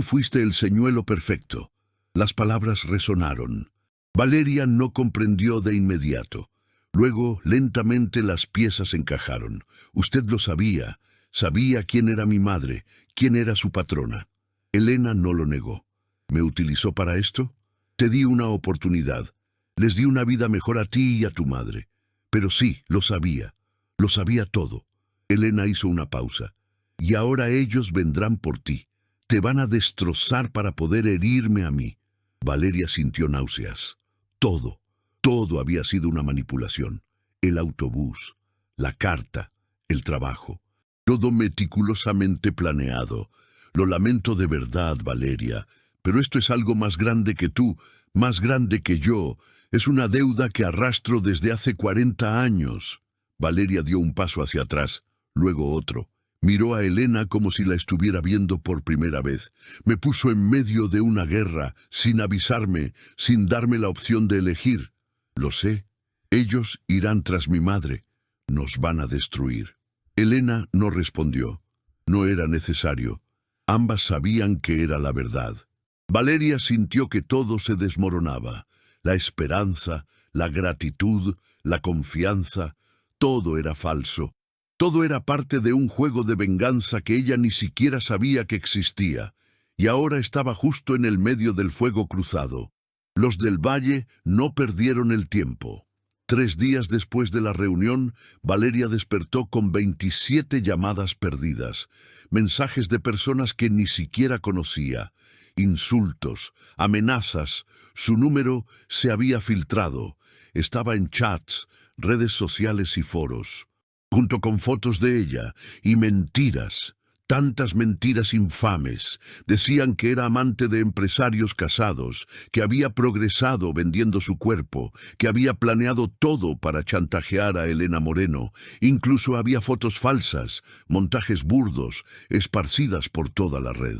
fuiste el señuelo perfecto. Las palabras resonaron. Valeria no comprendió de inmediato. Luego, lentamente, las piezas encajaron. Usted lo sabía. Sabía quién era mi madre, quién era su patrona. Elena no lo negó. ¿Me utilizó para esto? Te di una oportunidad. Les di una vida mejor a ti y a tu madre. Pero sí, lo sabía todo. Elena hizo una pausa. Y ahora ellos vendrán por ti. Te van a destrozar para poder herirme a mí. Valeria sintió náuseas. Todo había sido una manipulación. El autobús, la carta, el trabajo. Todo meticulosamente planeado. Lo lamento de verdad, Valeria, pero esto es algo más grande que tú, más grande que yo. Es una deuda que arrastro desde hace 40 años. Valeria dio un paso hacia atrás, luego otro. Miró a Elena como si la estuviera viendo por primera vez. Me puso en medio de una guerra, sin avisarme, sin darme la opción de elegir. Lo sé. Ellos irán tras mi madre. Nos van a destruir. Elena no respondió. No era necesario. Ambas sabían que era la verdad. Valeria sintió que todo se desmoronaba. La esperanza, la gratitud, la confianza, todo era falso. Todo era parte de un juego de venganza que ella ni siquiera sabía que existía, y ahora estaba justo en el medio del fuego cruzado. Los del Valle no perdieron el tiempo. 3 días después de la reunión, Valeria despertó con 27 llamadas perdidas, mensajes de personas que ni siquiera conocía, insultos, amenazas. Su número se había filtrado, estaba en chats, redes sociales y foros, junto con fotos de ella y mentiras. Tantas mentiras infames. Decían que era amante de empresarios casados, que había progresado vendiendo su cuerpo, que había planeado todo para chantajear a Elena Moreno. Incluso había fotos falsas, montajes burdos, esparcidas por toda la red.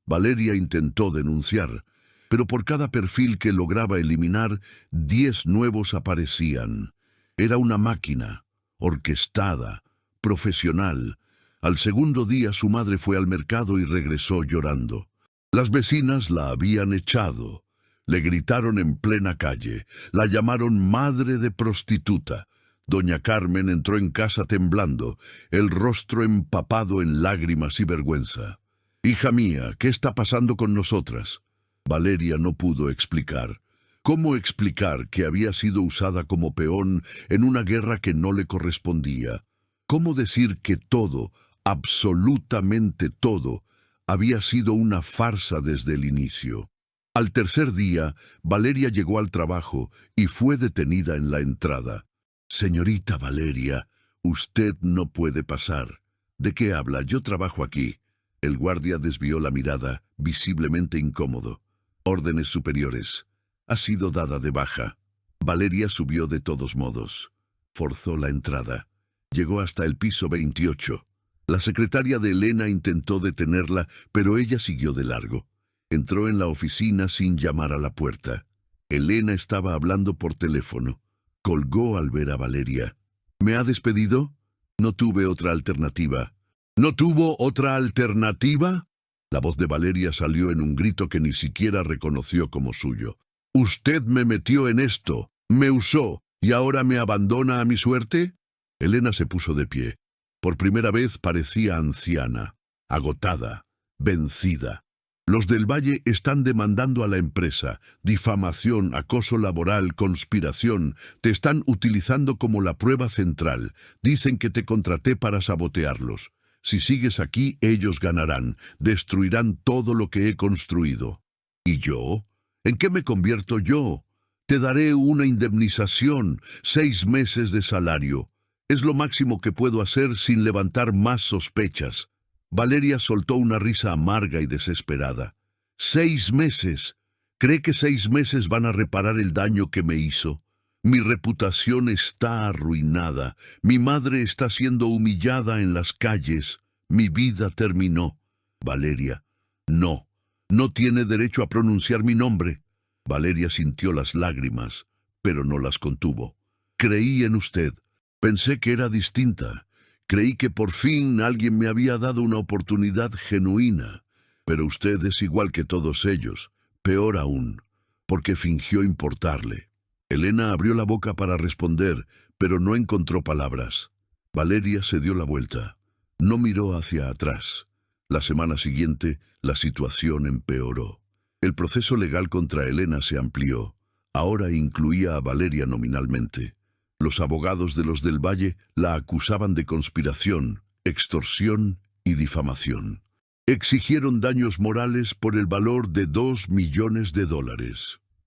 Valeria intentó denunciar, pero por cada perfil que lograba eliminar, 10 nuevos aparecían. Era una máquina, orquestada, profesional. Al segundo día su madre fue al mercado y regresó llorando. Las vecinas la habían echado. Le gritaron en plena calle. La llamaron madre de prostituta. Doña Carmen entró en casa temblando, el rostro empapado en lágrimas y vergüenza. «Hija mía, ¿qué está pasando con nosotras?». Valeria no pudo explicar. ¿Cómo explicar que había sido usada como peón en una guerra que no le correspondía? ¿Cómo decir que todo, absolutamente todo, había sido una farsa desde el inicio? Al tercer día, Valeria llegó al trabajo y fue detenida en la entrada. «Señorita Valeria, usted no puede pasar». «¿De qué habla? Yo trabajo aquí». El guardia desvió la mirada, visiblemente incómodo. «Órdenes superiores. Ha sido dada de baja». Valeria subió de todos modos. Forzó la entrada. Llegó hasta el piso 28. La secretaria de Elena intentó detenerla, pero ella siguió de largo. Entró en la oficina sin llamar a la puerta. Elena estaba hablando por teléfono. Colgó al ver a Valeria. «¿Me ha despedido?» «No tuve otra alternativa». «¿No tuvo otra alternativa?» La voz de Valeria salió en un grito que ni siquiera reconoció como suyo. «Usted me metió en esto, me usó, y ahora me abandona a mi suerte». Elena se puso de pie. Por primera vez parecía anciana, agotada, vencida. «Los del Valle están demandando a la empresa. Difamación, acoso laboral, conspiración. Te están utilizando como la prueba central. Dicen que te contraté para sabotearlos. Si sigues aquí, ellos ganarán. Destruirán todo lo que he construido». «¿Y yo? ¿En qué me convierto yo? Te daré una indemnización, 6 meses de salario. Es lo máximo que puedo hacer sin levantar más sospechas». Valeria soltó una risa amarga y desesperada. «¿6 meses? ¿Cree que 6 meses van a reparar el daño que me hizo? Mi reputación está arruinada. Mi madre está siendo humillada en las calles. Mi vida terminó». «Valeria, no. No tiene derecho a pronunciar mi nombre». Valeria sintió las lágrimas, pero no las contuvo. «Creí en usted. Pensé que era distinta. Creí que por fin alguien me había dado una oportunidad genuina. Pero usted es igual que todos ellos, peor aún, porque fingió importarle». Elena abrió la boca para responder, pero no encontró palabras. Valeria se dio la vuelta. No miró hacia atrás. La semana siguiente, la situación empeoró. El proceso legal contra Elena se amplió. Ahora incluía a Valeria nominalmente. Los abogados de los del Valle la acusaban de conspiración, extorsión y difamación. Exigieron daños morales por el valor de $2 millones.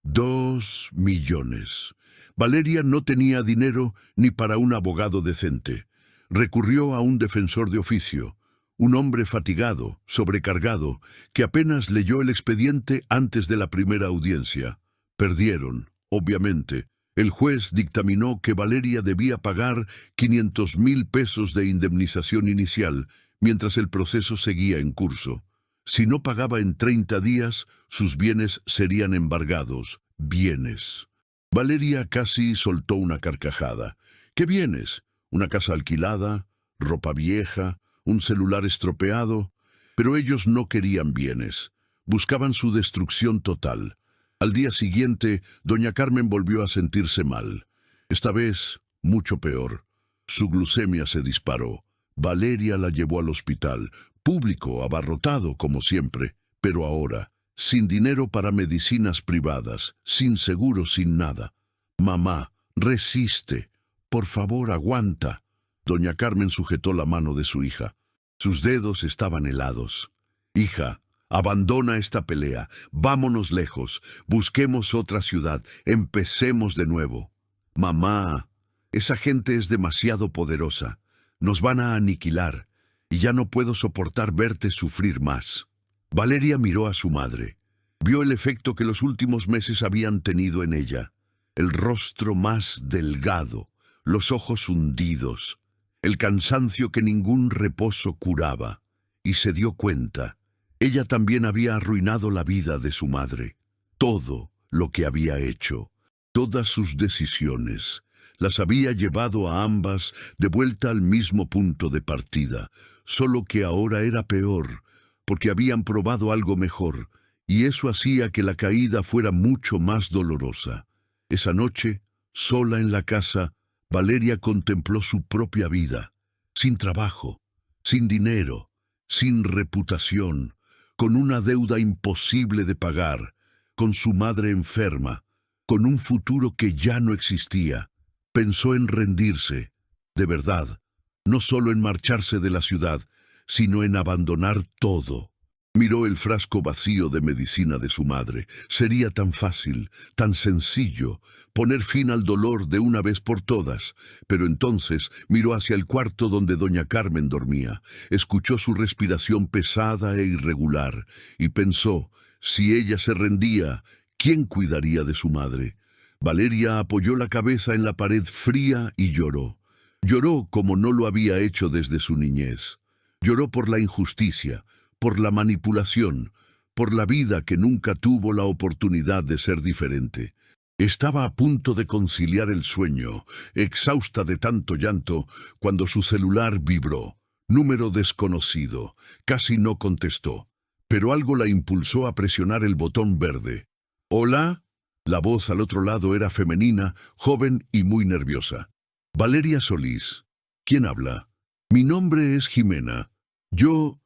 $2 millones. Valeria no tenía dinero ni para un abogado decente. Recurrió a un defensor de oficio, un hombre fatigado, sobrecargado, que apenas leyó el expediente antes de la primera audiencia. Perdieron, obviamente. El juez dictaminó que Valeria debía pagar 500,000 pesos de indemnización inicial, mientras el proceso seguía en curso. Si no pagaba en 30 días, sus bienes serían embargados. Bienes. Valeria casi soltó una carcajada. ¿Qué bienes? ¿Una casa alquilada? ¿Ropa vieja? ¿Un celular estropeado? Pero ellos no querían bienes. Buscaban su destrucción total. Al día siguiente, doña Carmen volvió a sentirse mal. Esta vez, mucho peor. Su glucemia se disparó. Valeria la llevó al hospital, público, abarrotado como siempre, pero ahora, sin dinero para medicinas privadas, sin seguro, sin nada. «Mamá, resiste. Por favor, aguanta». Doña Carmen sujetó la mano de su hija. Sus dedos estaban helados. «Hija, abandona esta pelea. Vámonos lejos. Busquemos otra ciudad. Empecemos de nuevo». «Mamá, esa gente es demasiado poderosa. Nos van a aniquilar. y ya no puedo soportar verte sufrir más. Valeria miró a su madre. Vio el efecto que los últimos meses habían tenido en ella. El rostro más delgado, los ojos hundidos, el cansancio que ningún reposo curaba. Y se dio cuenta. Ella también había arruinado la vida de su madre. Todo lo que había hecho, todas sus decisiones, las había llevado a ambas de vuelta al mismo punto de partida, solo que ahora era peor, porque habían probado algo mejor, y eso hacía que la caída fuera mucho más dolorosa. Esa noche, sola en la casa, Valeria contempló su propia vida, sin trabajo, sin dinero, sin reputación, con una deuda imposible de pagar, con su madre enferma, con un futuro que ya no existía. Pensó en rendirse, de verdad, no solo en marcharse de la ciudad, sino en abandonar todo. Miró el frasco vacío de medicina de su madre. Sería tan fácil, tan sencillo, poner fin al dolor de una vez por todas. Pero entonces miró hacia el cuarto donde doña Carmen dormía. Escuchó su respiración pesada e irregular, y pensó, si ella se rendía, ¿quién cuidaría de su madre? Valeria apoyó la cabeza en la pared fría y lloró. Lloró como no lo había hecho desde su niñez. Lloró por la injusticia, por la manipulación, por la vida que nunca tuvo la oportunidad de ser diferente. Estaba a punto de conciliar el sueño, exhausta de tanto llanto, cuando su celular vibró. Número desconocido. Casi no contestó, pero algo la impulsó a presionar el botón verde. ¿Hola? La voz al otro lado era femenina, joven y muy nerviosa. Valeria Solís. ¿Quién habla? Mi nombre es Jimena. Yo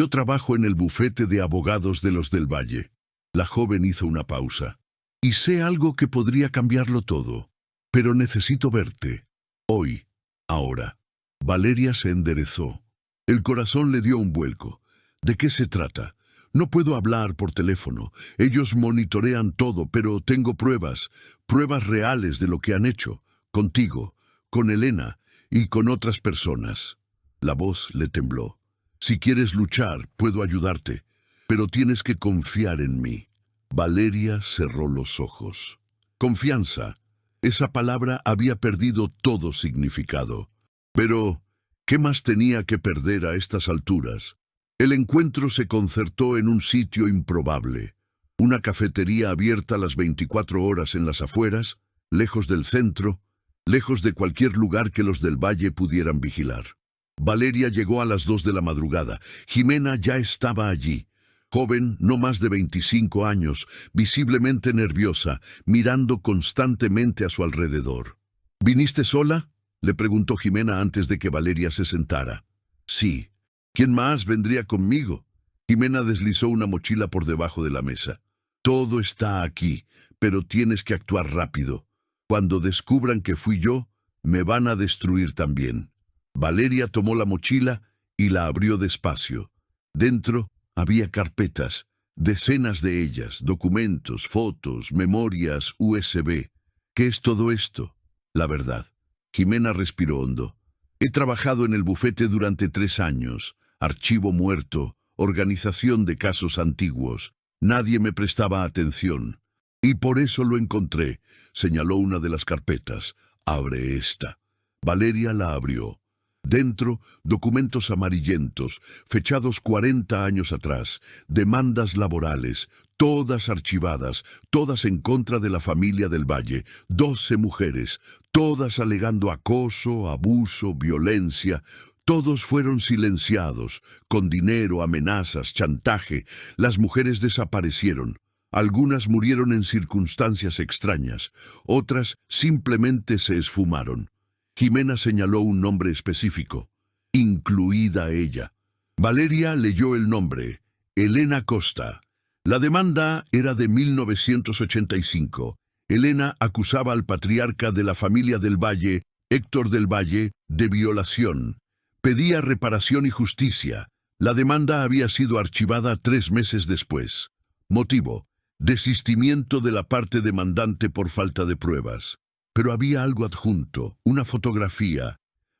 trabajo en el bufete de abogados de los del Valle. La joven hizo una pausa. Y sé algo que podría cambiarlo todo. Pero necesito verte. Hoy. Ahora. Valeria se enderezó. El corazón le dio un vuelco. ¿De qué se trata? No puedo hablar por teléfono. Ellos monitorean todo, pero tengo pruebas reales de lo que han hecho. Contigo, con Elena y con otras personas. La voz le tembló. Si quieres luchar, puedo ayudarte, pero tienes que confiar en mí. Valeria cerró los ojos. Confianza. Esa palabra había perdido todo significado. Pero, ¿qué más tenía que perder a estas alturas? El encuentro se concertó en un sitio improbable. Una cafetería abierta las 24 horas en las afueras, lejos del centro, lejos de cualquier lugar que los del Valle pudieran vigilar. Valeria llegó a las 2 de la madrugada. Jimena ya estaba allí. Joven, no más de 25 años, visiblemente nerviosa, mirando constantemente a su alrededor. ¿Viniste sola?, le preguntó Jimena antes de que Valeria se sentara. Sí. ¿Quién más vendría conmigo? Jimena deslizó una mochila por debajo de la mesa. Todo está aquí, pero tienes que actuar rápido. Cuando descubran que fui yo, me van a destruir también. Valeria tomó la mochila y la abrió despacio. Dentro había carpetas, decenas de ellas, documentos, fotos, memorias, USB. ¿Qué es todo esto? La verdad. Jimena respiró hondo. He trabajado en el bufete durante 3 años. Archivo muerto, organización de casos antiguos. Nadie me prestaba atención. Y por eso lo encontré, señaló una de las carpetas. Abre esta. Valeria la abrió. Dentro, documentos amarillentos, fechados 40 años atrás, demandas laborales, todas archivadas, todas en contra de la familia del Valle, 12 mujeres, todas alegando acoso, abuso, violencia. Todos fueron silenciados, con dinero, amenazas, chantaje. Las mujeres desaparecieron. Algunas murieron en circunstancias extrañas, otras simplemente se esfumaron. Jimena señaló un nombre específico, incluida ella. Valeria leyó el nombre, Elena Costa. La demanda era de 1985. Elena acusaba al patriarca de la familia del Valle, Héctor del Valle, de violación. Pedía reparación y justicia. La demanda había sido archivada 3 meses después. Motivo: desistimiento de la parte demandante por falta de pruebas. Pero había algo adjunto, una fotografía.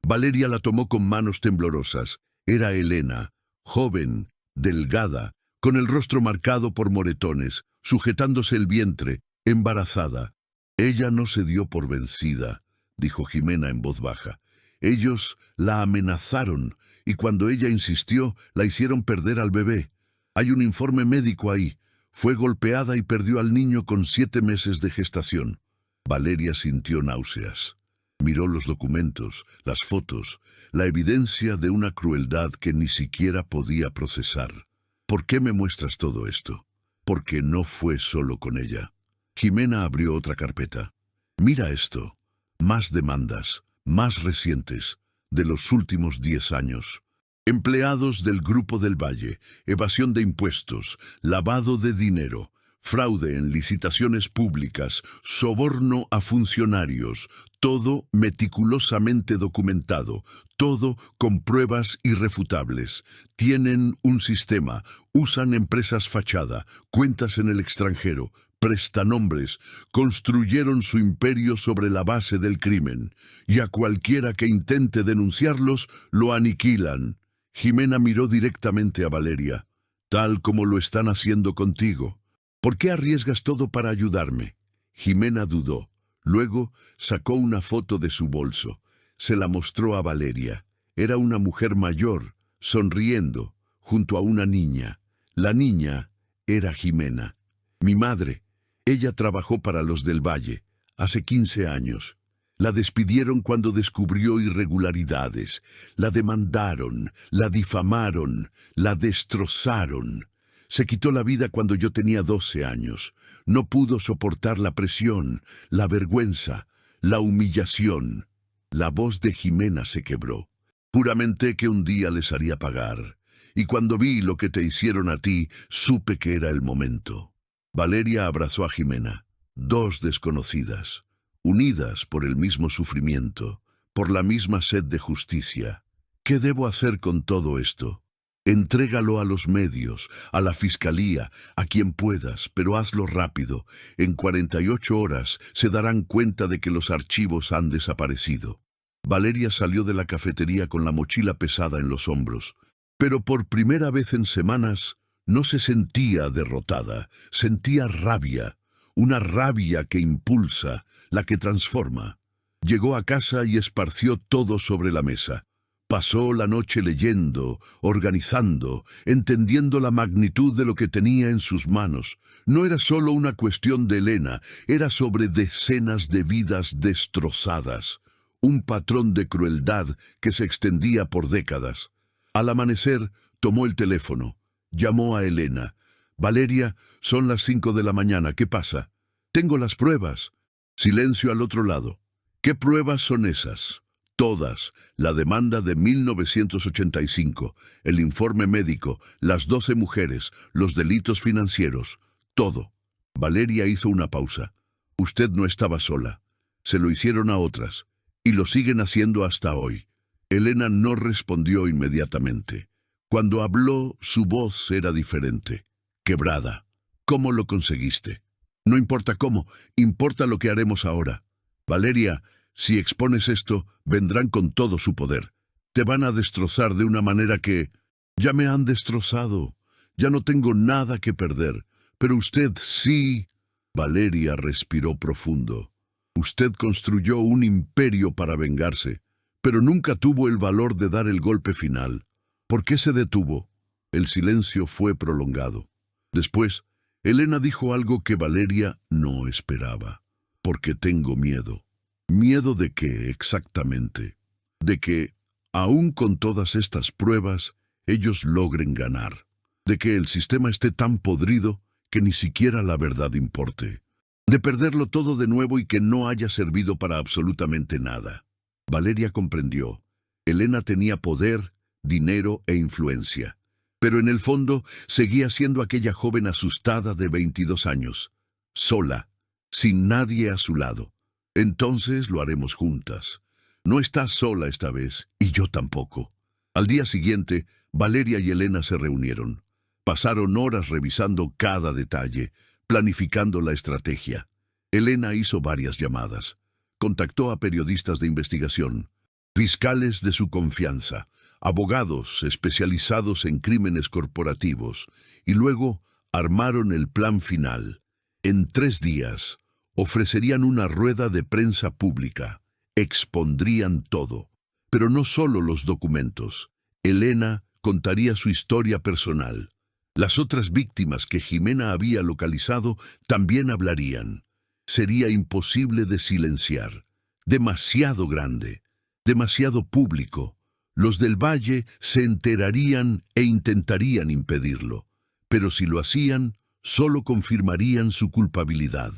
Valeria la tomó con manos temblorosas. Era Elena, joven, delgada, con el rostro marcado por moretones, sujetándose el vientre, embarazada. Ella no se dio por vencida, dijo Jimena en voz baja. Ellos la amenazaron y cuando ella insistió, la hicieron perder al bebé. Hay un informe médico ahí. Fue golpeada y perdió al niño con 7 meses de gestación. Valeria sintió náuseas. Miró los documentos, las fotos, la evidencia de una crueldad que ni siquiera podía procesar. ¿Por qué me muestras todo esto? Porque no fue solo con ella. Jimena abrió otra carpeta. Mira esto. Más demandas, más recientes, de los últimos 10 años. Empleados del Grupo del Valle, evasión de impuestos, lavado de dinero, fraude en licitaciones públicas, soborno a funcionarios, todo meticulosamente documentado, todo con pruebas irrefutables. Tienen un sistema, usan empresas fachada, cuentas en el extranjero, prestanombres, construyeron su imperio sobre la base del crimen, y a cualquiera que intente denunciarlos, lo aniquilan. Jimena miró directamente a Valeria, tal como lo están haciendo contigo. ¿Por qué arriesgas todo para ayudarme? Jimena dudó. Luego sacó una foto de su bolso. Se la mostró a Valeria. Era una mujer mayor, sonriendo, junto a una niña. La niña era Jimena. Mi madre. Ella trabajó para los del Valle, hace 15 años. La despidieron cuando descubrió irregularidades. La demandaron, la difamaron, la destrozaron. Se quitó la vida cuando yo tenía 12 años. No pudo soportar la presión, la vergüenza, la humillación. La voz de Jimena se quebró. Juramenté que un día les haría pagar. Y cuando vi lo que te hicieron a ti, supe que era el momento. Valeria abrazó a Jimena. 2 desconocidas, unidas por el mismo sufrimiento, por la misma sed de justicia. ¿Qué debo hacer con todo esto? Entrégalo a los medios, a la fiscalía, a quien puedas, pero hazlo rápido. En 48 horas se darán cuenta de que los archivos han desaparecido. Valeria salió de la cafetería con la mochila pesada en los hombros, pero por primera vez en semanas no se sentía derrotada, sentía rabia, una rabia que impulsa, la que transforma. Llegó a casa y esparció todo sobre la mesa. Pasó la noche leyendo, organizando, entendiendo la magnitud de lo que tenía en sus manos. No era solo una cuestión de Elena, era sobre decenas de vidas destrozadas, un patrón de crueldad que se extendía por décadas. Al amanecer, tomó el teléfono, llamó a Elena. Valeria, son las 5 de la mañana, ¿qué pasa? Tengo las pruebas. Silencio al otro lado. ¿Qué pruebas son esas? Todas, la demanda de 1985, el informe médico, las 12 mujeres, los delitos financieros, todo. Valeria hizo una pausa. Usted no estaba sola. Se lo hicieron a otras, y lo siguen haciendo hasta hoy. Elena no respondió inmediatamente. Cuando habló, su voz era diferente, quebrada. ¿Cómo lo conseguiste? No importa cómo, importa lo que haremos ahora. Valeria, si expones esto, vendrán con todo su poder. Te van a destrozar de una manera que... Ya me han destrozado. Ya no tengo nada que perder. Pero usted sí... Valeria respiró profundo. Usted construyó un imperio para vengarse, pero nunca tuvo el valor de dar el golpe final. ¿Por qué se detuvo? El silencio fue prolongado. Después, Elena dijo algo que Valeria no esperaba. Porque tengo miedo. ¿Miedo de qué exactamente? De que, aun con todas estas pruebas, ellos logren ganar. De que el sistema esté tan podrido que ni siquiera la verdad importe. De perderlo todo de nuevo y que no haya servido para absolutamente nada. Valeria comprendió. Elena tenía poder, dinero e influencia. Pero en el fondo seguía siendo aquella joven asustada de 22 años. Sola, sin nadie a su lado. Entonces lo haremos juntas. No estás sola esta vez, y yo tampoco. Al día siguiente, Valeria y Elena se reunieron. Pasaron horas revisando cada detalle, planificando la estrategia. Elena hizo varias llamadas. Contactó a periodistas de investigación, fiscales de su confianza, abogados especializados en crímenes corporativos, y luego armaron el plan final. En 3 días, ofrecerían una rueda de prensa pública, expondrían todo. Pero no solo los documentos. Elena contaría su historia personal. Las otras víctimas que Jimena había localizado también hablarían. Sería imposible de silenciar. Demasiado grande, demasiado público. Los del Valle se enterarían e intentarían impedirlo. Pero si lo hacían, solo confirmarían su culpabilidad.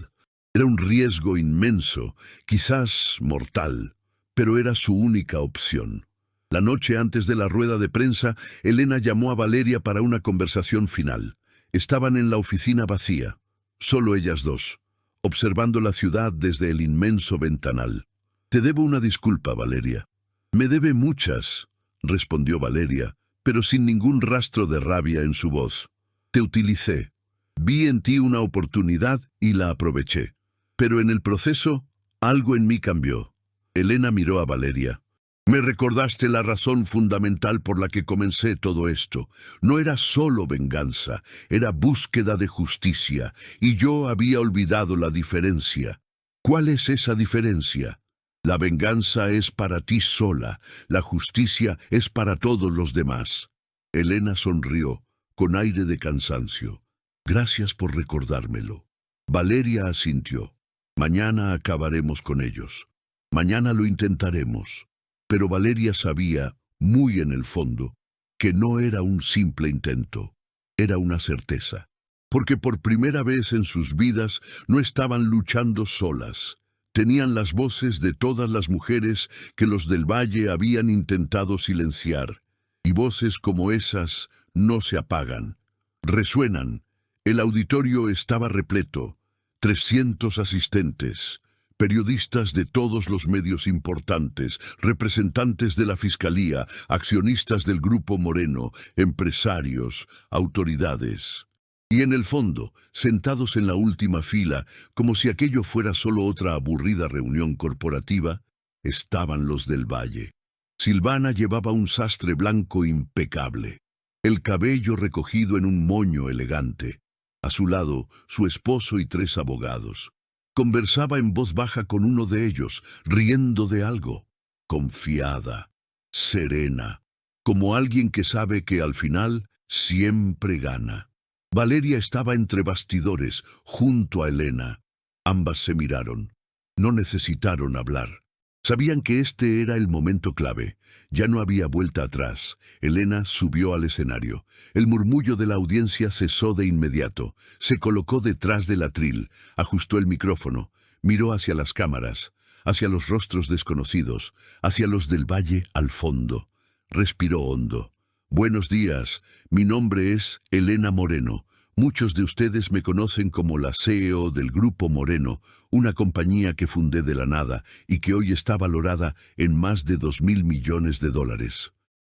Era un riesgo inmenso, quizás mortal, pero era su única opción. La noche antes de la rueda de prensa, Elena llamó a Valeria para una conversación final. Estaban en la oficina vacía, solo ellas dos, observando la ciudad desde el inmenso ventanal. «Te debo una disculpa, Valeria». «Me debe muchas», respondió Valeria, pero sin ningún rastro de rabia en su voz. «Te utilicé. Vi en ti una oportunidad y la aproveché. Pero en el proceso, algo en mí cambió». Elena miró a Valeria. «Me recordaste la razón fundamental por la que comencé todo esto. No era solo venganza, era búsqueda de justicia, y yo había olvidado la diferencia». «¿Cuál es esa diferencia?» «La venganza es para ti sola, la justicia es para todos los demás». Elena sonrió, con aire de cansancio. «Gracias por recordármelo». Valeria asintió. «Mañana acabaremos con ellos. Mañana lo intentaremos». Pero Valeria sabía, muy en el fondo, que no era un simple intento, era una certeza. Porque por primera vez en sus vidas no estaban luchando solas. Tenían las voces de todas las mujeres que los del Valle habían intentado silenciar. Y voces como esas no se apagan, resuenan. El auditorio estaba repleto, 300 asistentes, periodistas de todos los medios importantes, representantes de la Fiscalía, accionistas del Grupo Moreno, empresarios, autoridades. Y en el fondo, sentados en la última fila, como si aquello fuera solo otra aburrida reunión corporativa, estaban los del Valle. Silvana llevaba un sastre blanco impecable, el cabello recogido en un moño elegante. A su lado, su esposo y 3 abogados. Conversaba en voz baja con uno de ellos, riendo de algo. Confiada, serena, como alguien que sabe que al final siempre gana. Valeria estaba entre bastidores, junto a Elena. Ambas se miraron. No necesitaron hablar. Sabían que este era el momento clave. Ya no había vuelta atrás. Elena subió al escenario. El murmullo de la audiencia cesó de inmediato. Se colocó detrás del atril, ajustó el micrófono, miró hacia las cámaras, hacia los rostros desconocidos, hacia los del Valle al fondo. Respiró hondo. «Buenos días, mi nombre es Elena Moreno. Muchos de ustedes me conocen como la CEO del Grupo Moreno, una compañía que fundé de la nada y que hoy está valorada en más de $2.000 millones.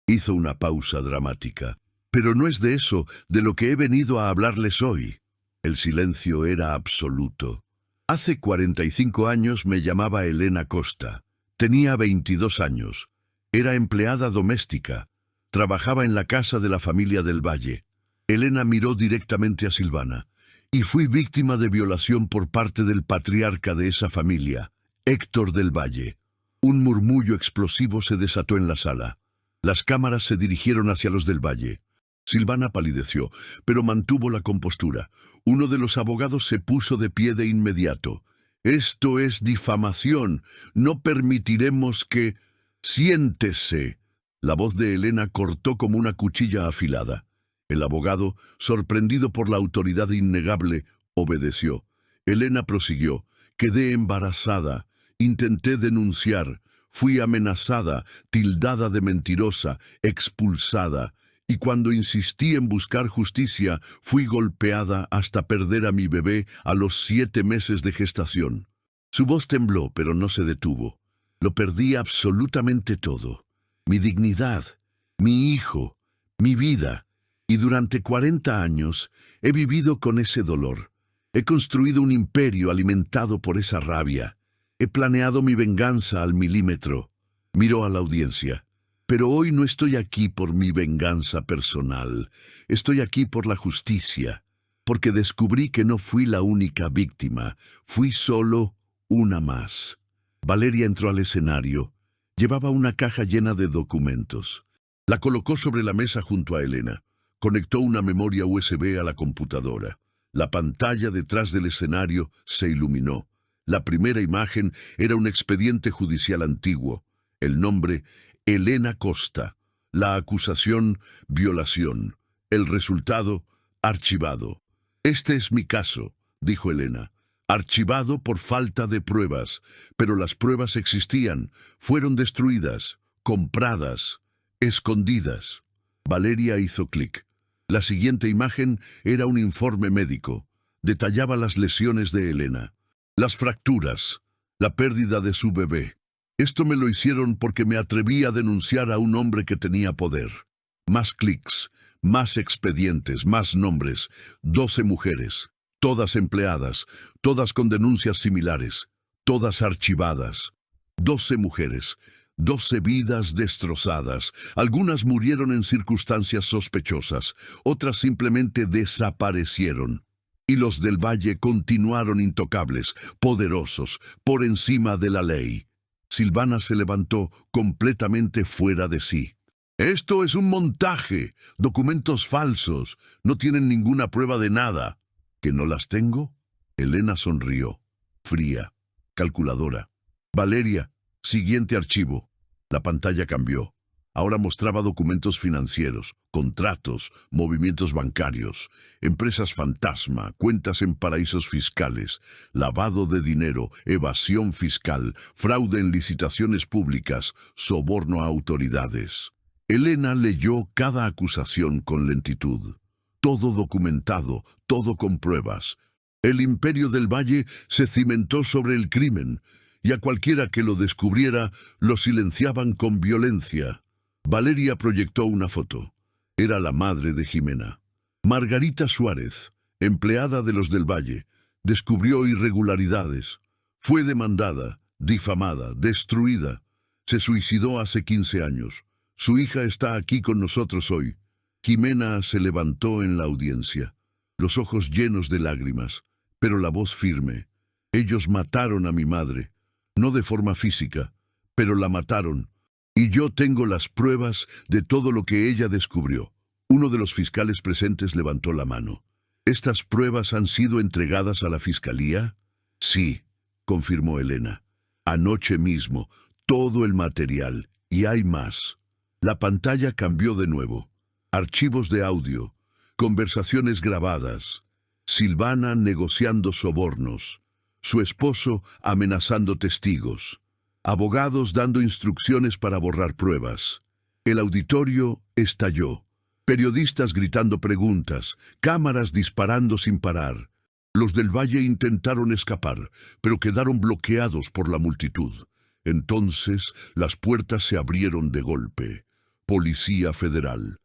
Hizo una pausa dramática. «Pero no es de eso de lo que he venido a hablarles hoy». El silencio era absoluto. «Hace 45 años me llamaba Elena Costa. Tenía 22 años. Era empleada doméstica. Trabajaba en la casa de la familia del Valle». Elena miró directamente a Silvana. «Y fui víctima de violación por parte del patriarca de esa familia, Héctor del Valle». Un murmullo explosivo se desató en la sala. Las cámaras se dirigieron hacia los del Valle. Silvana palideció, pero mantuvo la compostura. Uno de los abogados se puso de pie de inmediato. «Esto es difamación. No permitiremos que...» «Siéntese». La voz de Elena cortó como una cuchilla afilada. El abogado, sorprendido por la autoridad innegable, obedeció. Elena prosiguió. «Quedé embarazada. Intenté denunciar. Fui amenazada, tildada de mentirosa, expulsada. Y cuando insistí en buscar justicia, fui golpeada hasta perder a mi bebé a los 7 meses de gestación». Su voz tembló, pero no se detuvo. «Lo perdí absolutamente todo. Mi dignidad, mi hijo, mi vida. Y durante 40 años he vivido con ese dolor. He construido un imperio alimentado por esa rabia. He planeado mi venganza al milímetro». Miró a la audiencia. Pero hoy no estoy aquí por mi venganza personal. Estoy aquí por la justicia, porque descubrí que no fui la única víctima. Fui solo una más. Valeria entró al escenario. Llevaba una caja llena de documentos. La colocó sobre la mesa junto a Elena. Conectó una memoria USB a la computadora. La pantalla detrás del escenario se iluminó. La primera imagen era un expediente judicial antiguo. El nombre, Elena Costa. La acusación, violación. El resultado, archivado. Este es mi caso, dijo Elena. Archivado por falta de pruebas, pero las pruebas existían, fueron destruidas, compradas, escondidas. Valeria hizo clic. La siguiente imagen era un informe médico. Detallaba las lesiones de Elena, las fracturas, la pérdida de su bebé. Esto me lo hicieron porque me atreví a denunciar a un hombre que tenía poder. Más clics, más expedientes, más nombres, 12 mujeres, todas empleadas, todas con denuncias similares, todas archivadas. 12 mujeres, 12 vidas destrozadas. Algunas murieron en circunstancias sospechosas, otras simplemente desaparecieron. Y los del Valle continuaron intocables, poderosos, por encima de la ley. Silvana se levantó completamente fuera de sí. Esto es un montaje, documentos falsos, no tienen ninguna prueba de nada. ¿Que no las tengo? Elena sonrió, fría, calculadora. Valeria, siguiente archivo. La pantalla cambió. Ahora mostraba documentos financieros, contratos, movimientos bancarios, empresas fantasma, cuentas en paraísos fiscales, lavado de dinero, evasión fiscal, fraude en licitaciones públicas, soborno a autoridades. Elena leyó cada acusación con lentitud. Todo documentado, todo con pruebas. El imperio del Valle se cimentó sobre el crimen, y a cualquiera que lo descubriera lo silenciaban con violencia. Valeria proyectó una foto. Era la madre de Jimena. Margarita Suárez, empleada de los del Valle, descubrió irregularidades. Fue demandada, difamada, destruida. Se suicidó hace 15 años. Su hija está aquí con nosotros hoy. Jimena se levantó en la audiencia, los ojos llenos de lágrimas, pero la voz firme. Ellos mataron a mi madre, no de forma física, pero la mataron. Y yo tengo las pruebas de todo lo que ella descubrió. Uno de los fiscales presentes levantó la mano. ¿Estas pruebas han sido entregadas a la fiscalía? Sí, confirmó Elena. Anoche mismo, todo el material, y hay más. La pantalla cambió de nuevo. Archivos de audio, conversaciones grabadas, Silvana negociando sobornos, su esposo amenazando testigos, abogados dando instrucciones para borrar pruebas. El auditorio estalló, periodistas gritando preguntas, cámaras disparando sin parar. Los del Valle intentaron escapar, pero quedaron bloqueados por la multitud. Entonces las puertas se abrieron de golpe. Policía Federal.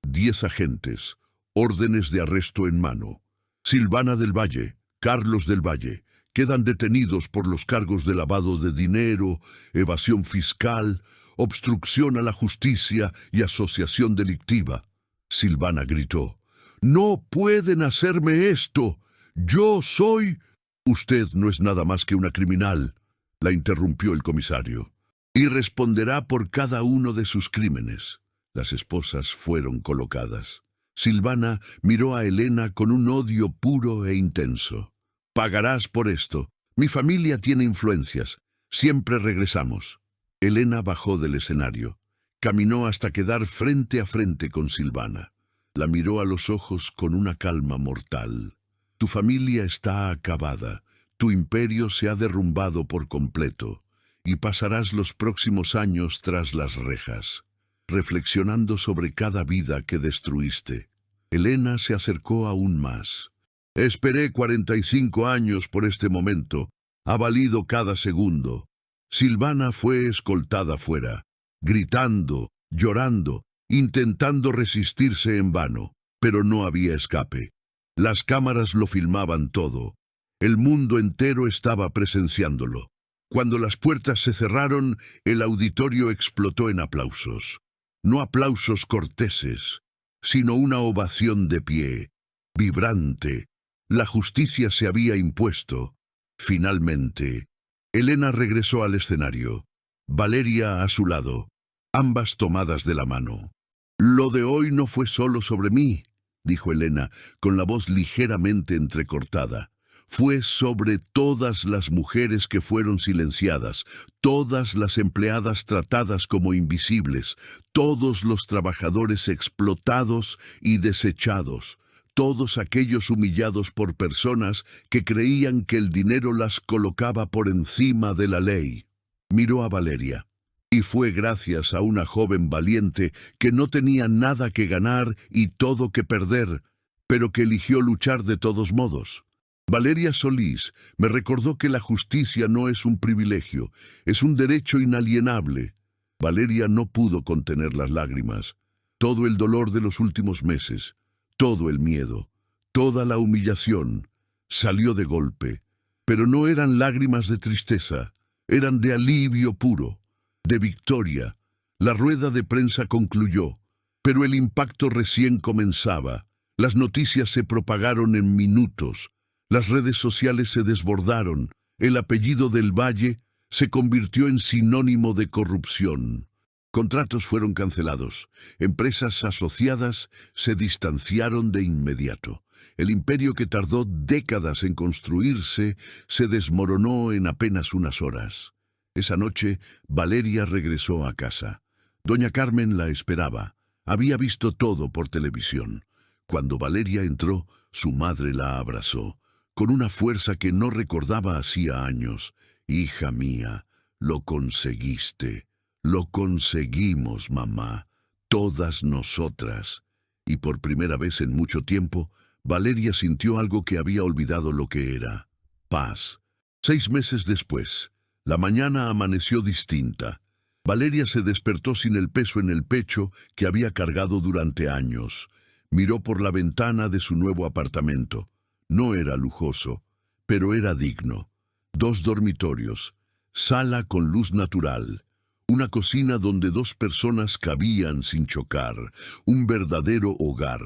10 agentes, órdenes de arresto en mano. Silvana del Valle, Carlos del Valle, quedan detenidos por los cargos de lavado de dinero, evasión fiscal, obstrucción a la justicia y asociación delictiva. Silvana gritó, «¡No pueden hacerme esto! ¡Yo soy...» «Usted no es nada más que una criminal», la interrumpió el comisario, «y responderá por cada uno de sus crímenes». Las esposas fueron colocadas. Silvana miró a Elena con un odio puro e intenso. «Pagarás por esto. Mi familia tiene influencias. Siempre regresamos». Elena bajó del escenario. Caminó hasta quedar frente a frente con Silvana. La miró a los ojos con una calma mortal. «Tu familia está acabada. Tu imperio se ha derrumbado por completo. Y pasarás los próximos años tras las rejas, reflexionando sobre cada vida que destruiste». Elena se acercó aún más. «Esperé 45 años por este momento. Ha valido cada segundo». Silvana fue escoltada fuera, gritando, llorando, intentando resistirse en vano, pero no había escape. Las cámaras lo filmaban todo. El mundo entero estaba presenciándolo. Cuando las puertas se cerraron, el auditorio explotó en aplausos. no aplausos corteses, sino una ovación de pie, vibrante. La justicia se había impuesto. Finalmente, Elena regresó al escenario, Valeria a su lado, ambas tomadas de la mano. «Lo de hoy no fue solo sobre mí», dijo Elena, con la voz ligeramente entrecortada. «Fue sobre todas las mujeres que fueron silenciadas, todas las empleadas tratadas como invisibles, todos los trabajadores explotados y desechados, todos aquellos humillados por personas que creían que el dinero las colocaba por encima de la ley». Miró a Valeria. «Y fue gracias a una joven valiente que no tenía nada que ganar y todo que perder, pero que eligió luchar de todos modos». Valeria Solís me recordó que la justicia no es un privilegio, es un derecho inalienable. Valeria no pudo contener las lágrimas. Todo el dolor de los últimos meses, todo el miedo, toda la humillación, salió de golpe. Pero no eran lágrimas de tristeza, eran de alivio puro, de victoria. La rueda de prensa concluyó, pero el impacto recién comenzaba. Las noticias se propagaron en minutos. Las redes sociales se desbordaron. El apellido del Valle se convirtió en sinónimo de corrupción. Contratos fueron cancelados. Empresas asociadas se distanciaron de inmediato. El imperio que tardó décadas en construirse se desmoronó en apenas unas horas. Esa noche, Valeria regresó a casa. Doña Carmen la esperaba. Había visto todo por televisión. Cuando Valeria entró, su madre la abrazó, con una fuerza que no recordaba hacía años. «Hija mía, lo conseguiste. Lo conseguimos, mamá. Todas nosotras». Y por primera vez en mucho tiempo, Valeria sintió algo que había olvidado lo que era: paz. 6 meses después, la mañana amaneció distinta. Valeria se despertó sin el peso en el pecho que había cargado durante años. Miró por la ventana de su nuevo apartamento. No era lujoso, pero era digno. 2 dormitorios, sala con luz natural, una cocina donde 2 personas cabían sin chocar, un verdadero hogar.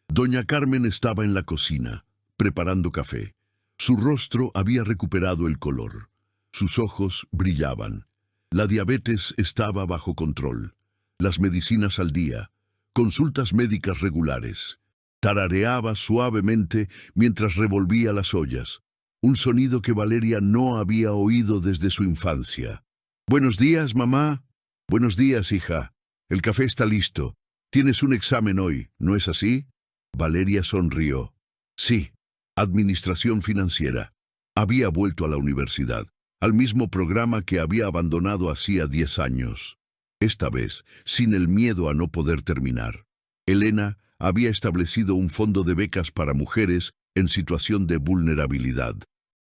Doña Carmen estaba en la cocina, preparando café. Su rostro había recuperado el color. Sus ojos brillaban. La diabetes estaba bajo control. Las medicinas al día, consultas médicas regulares. Tarareaba suavemente mientras revolvía las ollas, un sonido que Valeria no había oído desde su infancia. «Buenos días, mamá». «Buenos días, hija. El café está listo. Tienes un examen hoy, ¿no es así?» Valeria sonrió. Sí, administración financiera. Había vuelto a la universidad, al mismo programa que había abandonado hacía 10 años. Esta vez, sin el miedo a no poder terminar. Elena había establecido un fondo de becas para mujeres en situación de vulnerabilidad.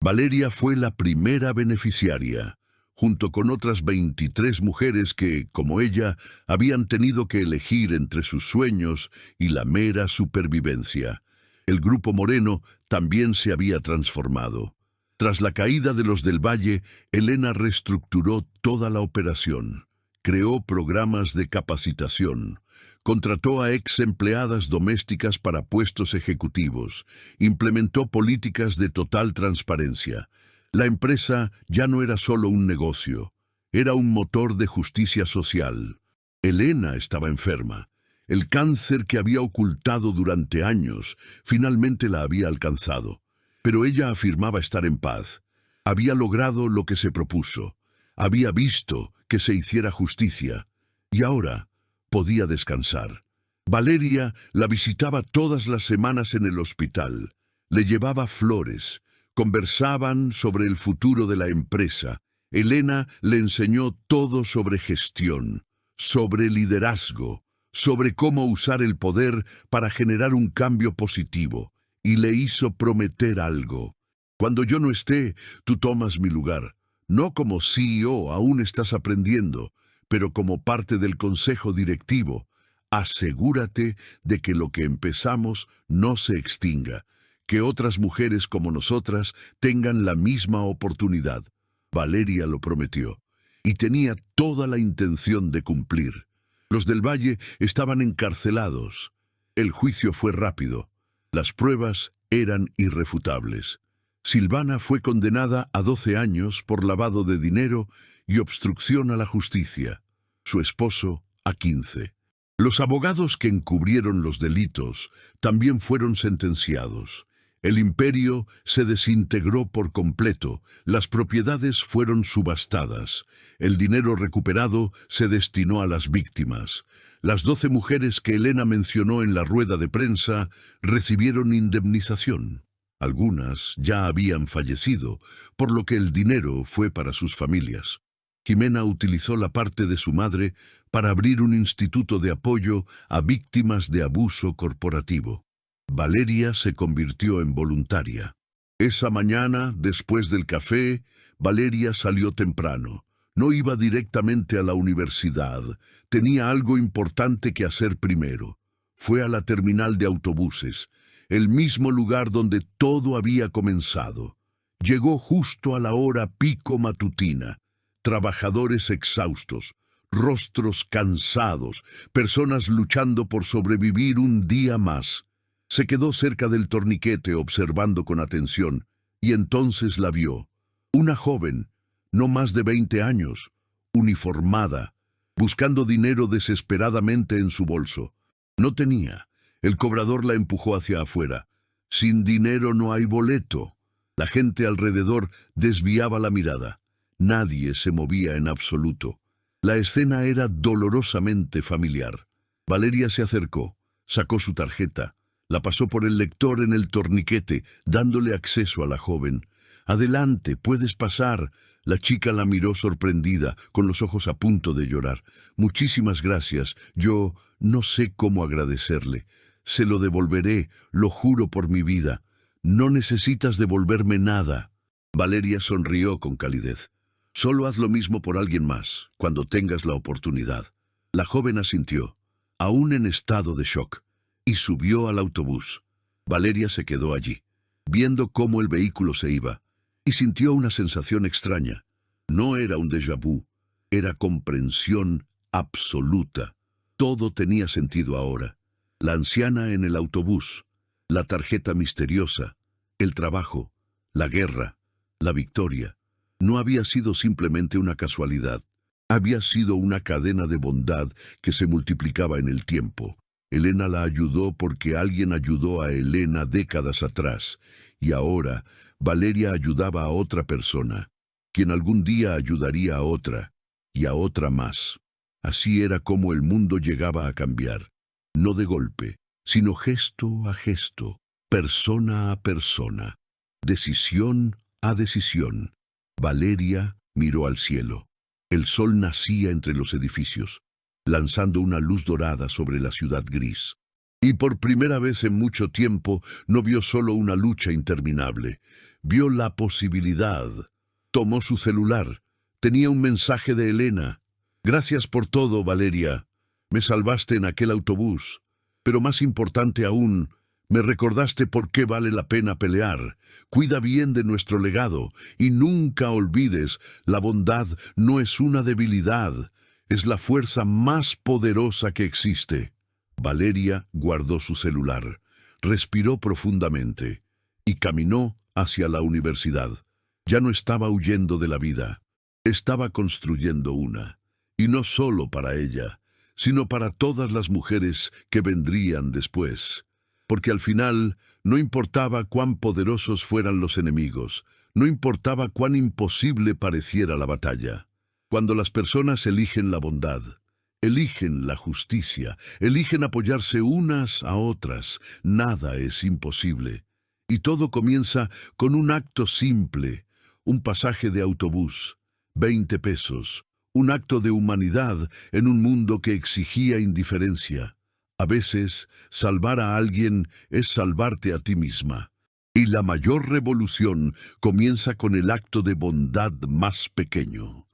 Valeria fue la primera beneficiaria, junto con otras 23 mujeres que, como ella, habían tenido que elegir entre sus sueños y la mera supervivencia. El Grupo Moreno también se había transformado. Tras la caída de los del Valle, Elena reestructuró toda la operación. Creó programas de capacitación. Contrató a ex empleadas domésticas para puestos ejecutivos. Implementó políticas de total transparencia. La empresa ya no era solo un negocio, era un motor de justicia social. Elena estaba enferma. El cáncer que había ocultado durante años finalmente la había alcanzado. Pero ella afirmaba estar en paz. Había logrado lo que se propuso. Había visto que se hiciera justicia. Y ahora podía descansar. Valeria la visitaba todas las semanas en el hospital. Le llevaba flores. Conversaban sobre el futuro de la empresa. Elena le enseñó todo sobre gestión, sobre liderazgo, sobre cómo usar el poder para generar un cambio positivo, y le hizo prometer algo. Cuando yo no esté, tú tomas mi lugar. No como CEO, aún estás aprendiendo, pero como parte del consejo directivo. Asegúrate de que lo que empezamos no se extinga, que otras mujeres como nosotras tengan la misma oportunidad. Valeria lo prometió, y tenía toda la intención de cumplir. Los del Valle estaban encarcelados. El juicio fue rápido. Las pruebas eran irrefutables. Silvana fue condenada a 12 años por lavado de dinero y obstrucción a la justicia. Su esposo a 15. Los abogados que encubrieron los delitos también fueron sentenciados. El imperio se desintegró por completo, las propiedades fueron subastadas, el dinero recuperado se destinó a las víctimas. Las 12 mujeres que Elena mencionó en la rueda de prensa recibieron indemnización. Algunas ya habían fallecido, por lo que el dinero fue para sus familias. Jimena utilizó la parte de su madre para abrir un instituto de apoyo a víctimas de abuso corporativo. Valeria se convirtió en voluntaria. Esa mañana, después del café, Valeria salió temprano. No iba directamente a la universidad. Tenía algo importante que hacer primero. Fue a la terminal de autobuses, el mismo lugar donde todo había comenzado. Llegó justo a la hora pico matutina. Trabajadores exhaustos, rostros cansados, personas luchando por sobrevivir un día más. Se quedó cerca del torniquete observando con atención, y entonces la vio. Una joven, no más de 20 años, uniformada, buscando dinero desesperadamente en su bolso. No tenía. El cobrador la empujó hacia afuera. Sin dinero no hay boleto. La gente alrededor desviaba la mirada. Nadie se movía en absoluto. La escena era dolorosamente familiar. Valeria se acercó, sacó su tarjeta, la pasó por el lector en el torniquete, dándole acceso a la joven. «Adelante, puedes pasar». La chica la miró sorprendida, con los ojos a punto de llorar. «Muchísimas gracias. Yo no sé cómo agradecerle. Se lo devolveré, lo juro por mi vida. No necesitas devolverme nada». Valeria sonrió con calidez. «Solo haz lo mismo por alguien más, cuando tengas la oportunidad». La joven asintió, aún en estado de shock, y subió al autobús. Valeria se quedó allí, viendo cómo el vehículo se iba, y sintió una sensación extraña. No era un déjà vu, era comprensión absoluta. Todo tenía sentido ahora. La anciana en el autobús, la tarjeta misteriosa, el trabajo, la guerra, la victoria. No había sido simplemente una casualidad. Había sido una cadena de bondad que se multiplicaba en el tiempo. Elena la ayudó porque alguien ayudó a Elena décadas atrás, y ahora Valeria ayudaba a otra persona, quien algún día ayudaría a otra, y a otra más. Así era como el mundo llegaba a cambiar, no de golpe, sino gesto a gesto, persona a persona, decisión a decisión. Valeria miró al cielo. El sol nacía entre los edificios, lanzando una luz dorada sobre la ciudad gris. Y por primera vez en mucho tiempo no vio solo una lucha interminable, vio la posibilidad. Tomó su celular. Tenía un mensaje de Elena. «Gracias por todo, Valeria. Me salvaste en aquel autobús. Pero más importante aún, me recordaste por qué vale la pena pelear. Cuida bien de nuestro legado y nunca olvides, la bondad no es una debilidad, es la fuerza más poderosa que existe». Valeria guardó su celular, respiró profundamente y caminó hacia la universidad. Ya no estaba huyendo de la vida, estaba construyendo una, y no solo para ella, sino para todas las mujeres que vendrían después. Porque al final no importaba cuán poderosos fueran los enemigos, no importaba cuán imposible pareciera la batalla. Cuando las personas eligen la bondad, eligen la justicia, eligen apoyarse unas a otras, nada es imposible. Y todo comienza con un acto simple, un pasaje de autobús, 20 pesos, un acto de humanidad en un mundo que exigía indiferencia. A veces, salvar a alguien es salvarte a ti misma. Y la mayor revolución comienza con el acto de bondad más pequeño.